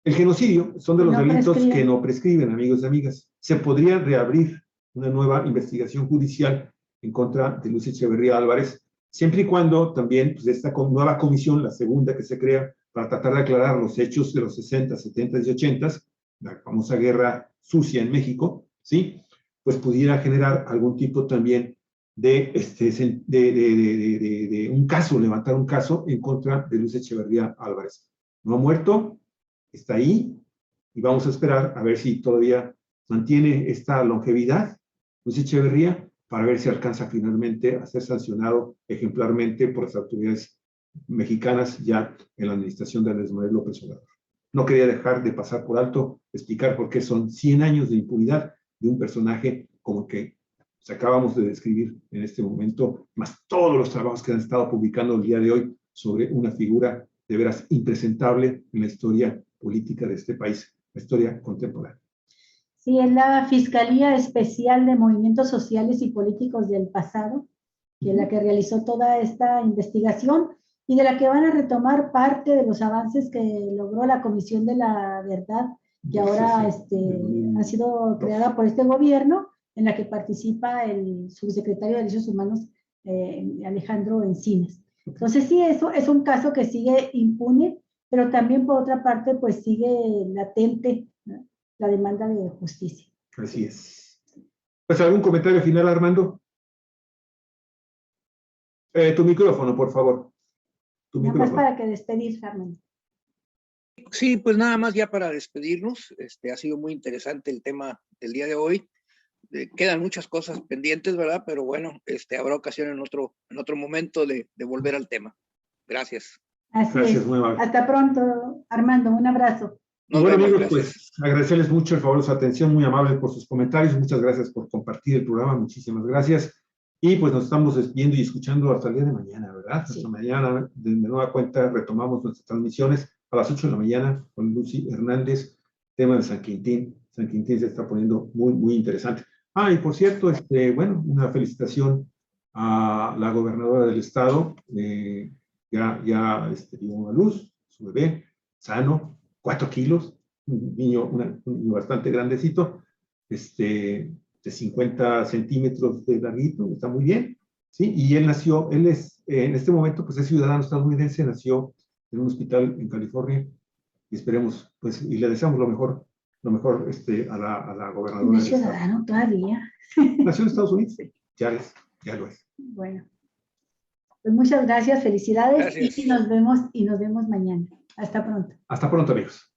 el genocidio, son de los delitos que no prescriben, amigos y amigas. Se podría reabrir una nueva investigación judicial en contra de Luis Echeverría Álvarez, siempre y cuando también pues, esta nueva comisión, la segunda que se crea para tratar de aclarar los hechos de los 60, 70 y 80, la famosa guerra sucia en México, ¿sí? Pues pudiera generar algún tipo también de un caso, levantar un caso en contra de Luis Echeverría Álvarez. No ha muerto, está ahí, y vamos a esperar a ver si todavía mantiene esta longevidad Luis Echeverría, para ver si alcanza finalmente a ser sancionado ejemplarmente por las autoridades mexicanas ya en la administración de Andrés Manuel López Obrador. No quería dejar de pasar por alto, explicar por qué son 100 años de impunidad de un personaje como que acabamos de describir en este momento, más todos los trabajos que han estado publicando el día de hoy sobre una figura de veras impresentable en la historia política de este país, la historia contemporánea. Sí, es la Fiscalía Especial de Movimientos Sociales y Políticos del Pasado, que es la que realizó toda esta investigación y de la que van a retomar parte de los avances que logró la Comisión de la Verdad, que ahora ha sido creada por este gobierno, en la que participa el subsecretario de Derechos Humanos, Alejandro Encinas. Entonces sí, eso es un caso que sigue impune, pero también por otra parte, pues sigue latente, ¿no?, la demanda de justicia. Así es. Pues algún comentario final, Armando. Tu micrófono, por favor. Nada más para que despedir, Armando. Sí, pues nada más ya para despedirnos. Ha sido muy interesante el tema del día de hoy. Quedan muchas cosas pendientes, ¿verdad? Pero bueno, habrá ocasión en otro momento de volver al tema. Gracias. Así Gracias, es. muy amable. Hasta pronto, Armando. Un abrazo. Y bueno, amigos, pues agradecerles mucho el favor de su atención, muy amable por sus comentarios. Muchas gracias por compartir el programa. Muchísimas gracias. Y pues nos estamos viendo y escuchando hasta el día de mañana, ¿verdad? Sí. Hasta mañana, de nueva cuenta, retomamos nuestras transmisiones a las 8 de la mañana con Lucy Hernández, tema de San Quintín. San Quintín se está poniendo muy, muy interesante. Ah, y por cierto, bueno, una felicitación a la gobernadora del estado, ya dio a luz, su bebé, sano, 4 kilos, un niño bastante grandecito, de 50 centímetros de larguito, está muy bien, ¿sí? Y él es, en este momento, pues es ciudadano estadounidense, nació en un hospital en California, y esperemos, pues, y le deseamos lo mejor a la gobernadora. ¿Es ciudadano todavía? Nació en Estados Unidos, ya lo es. Bueno, pues muchas gracias, felicidades. Gracias. Y nos vemos mañana. Hasta pronto. Hasta pronto, amigos.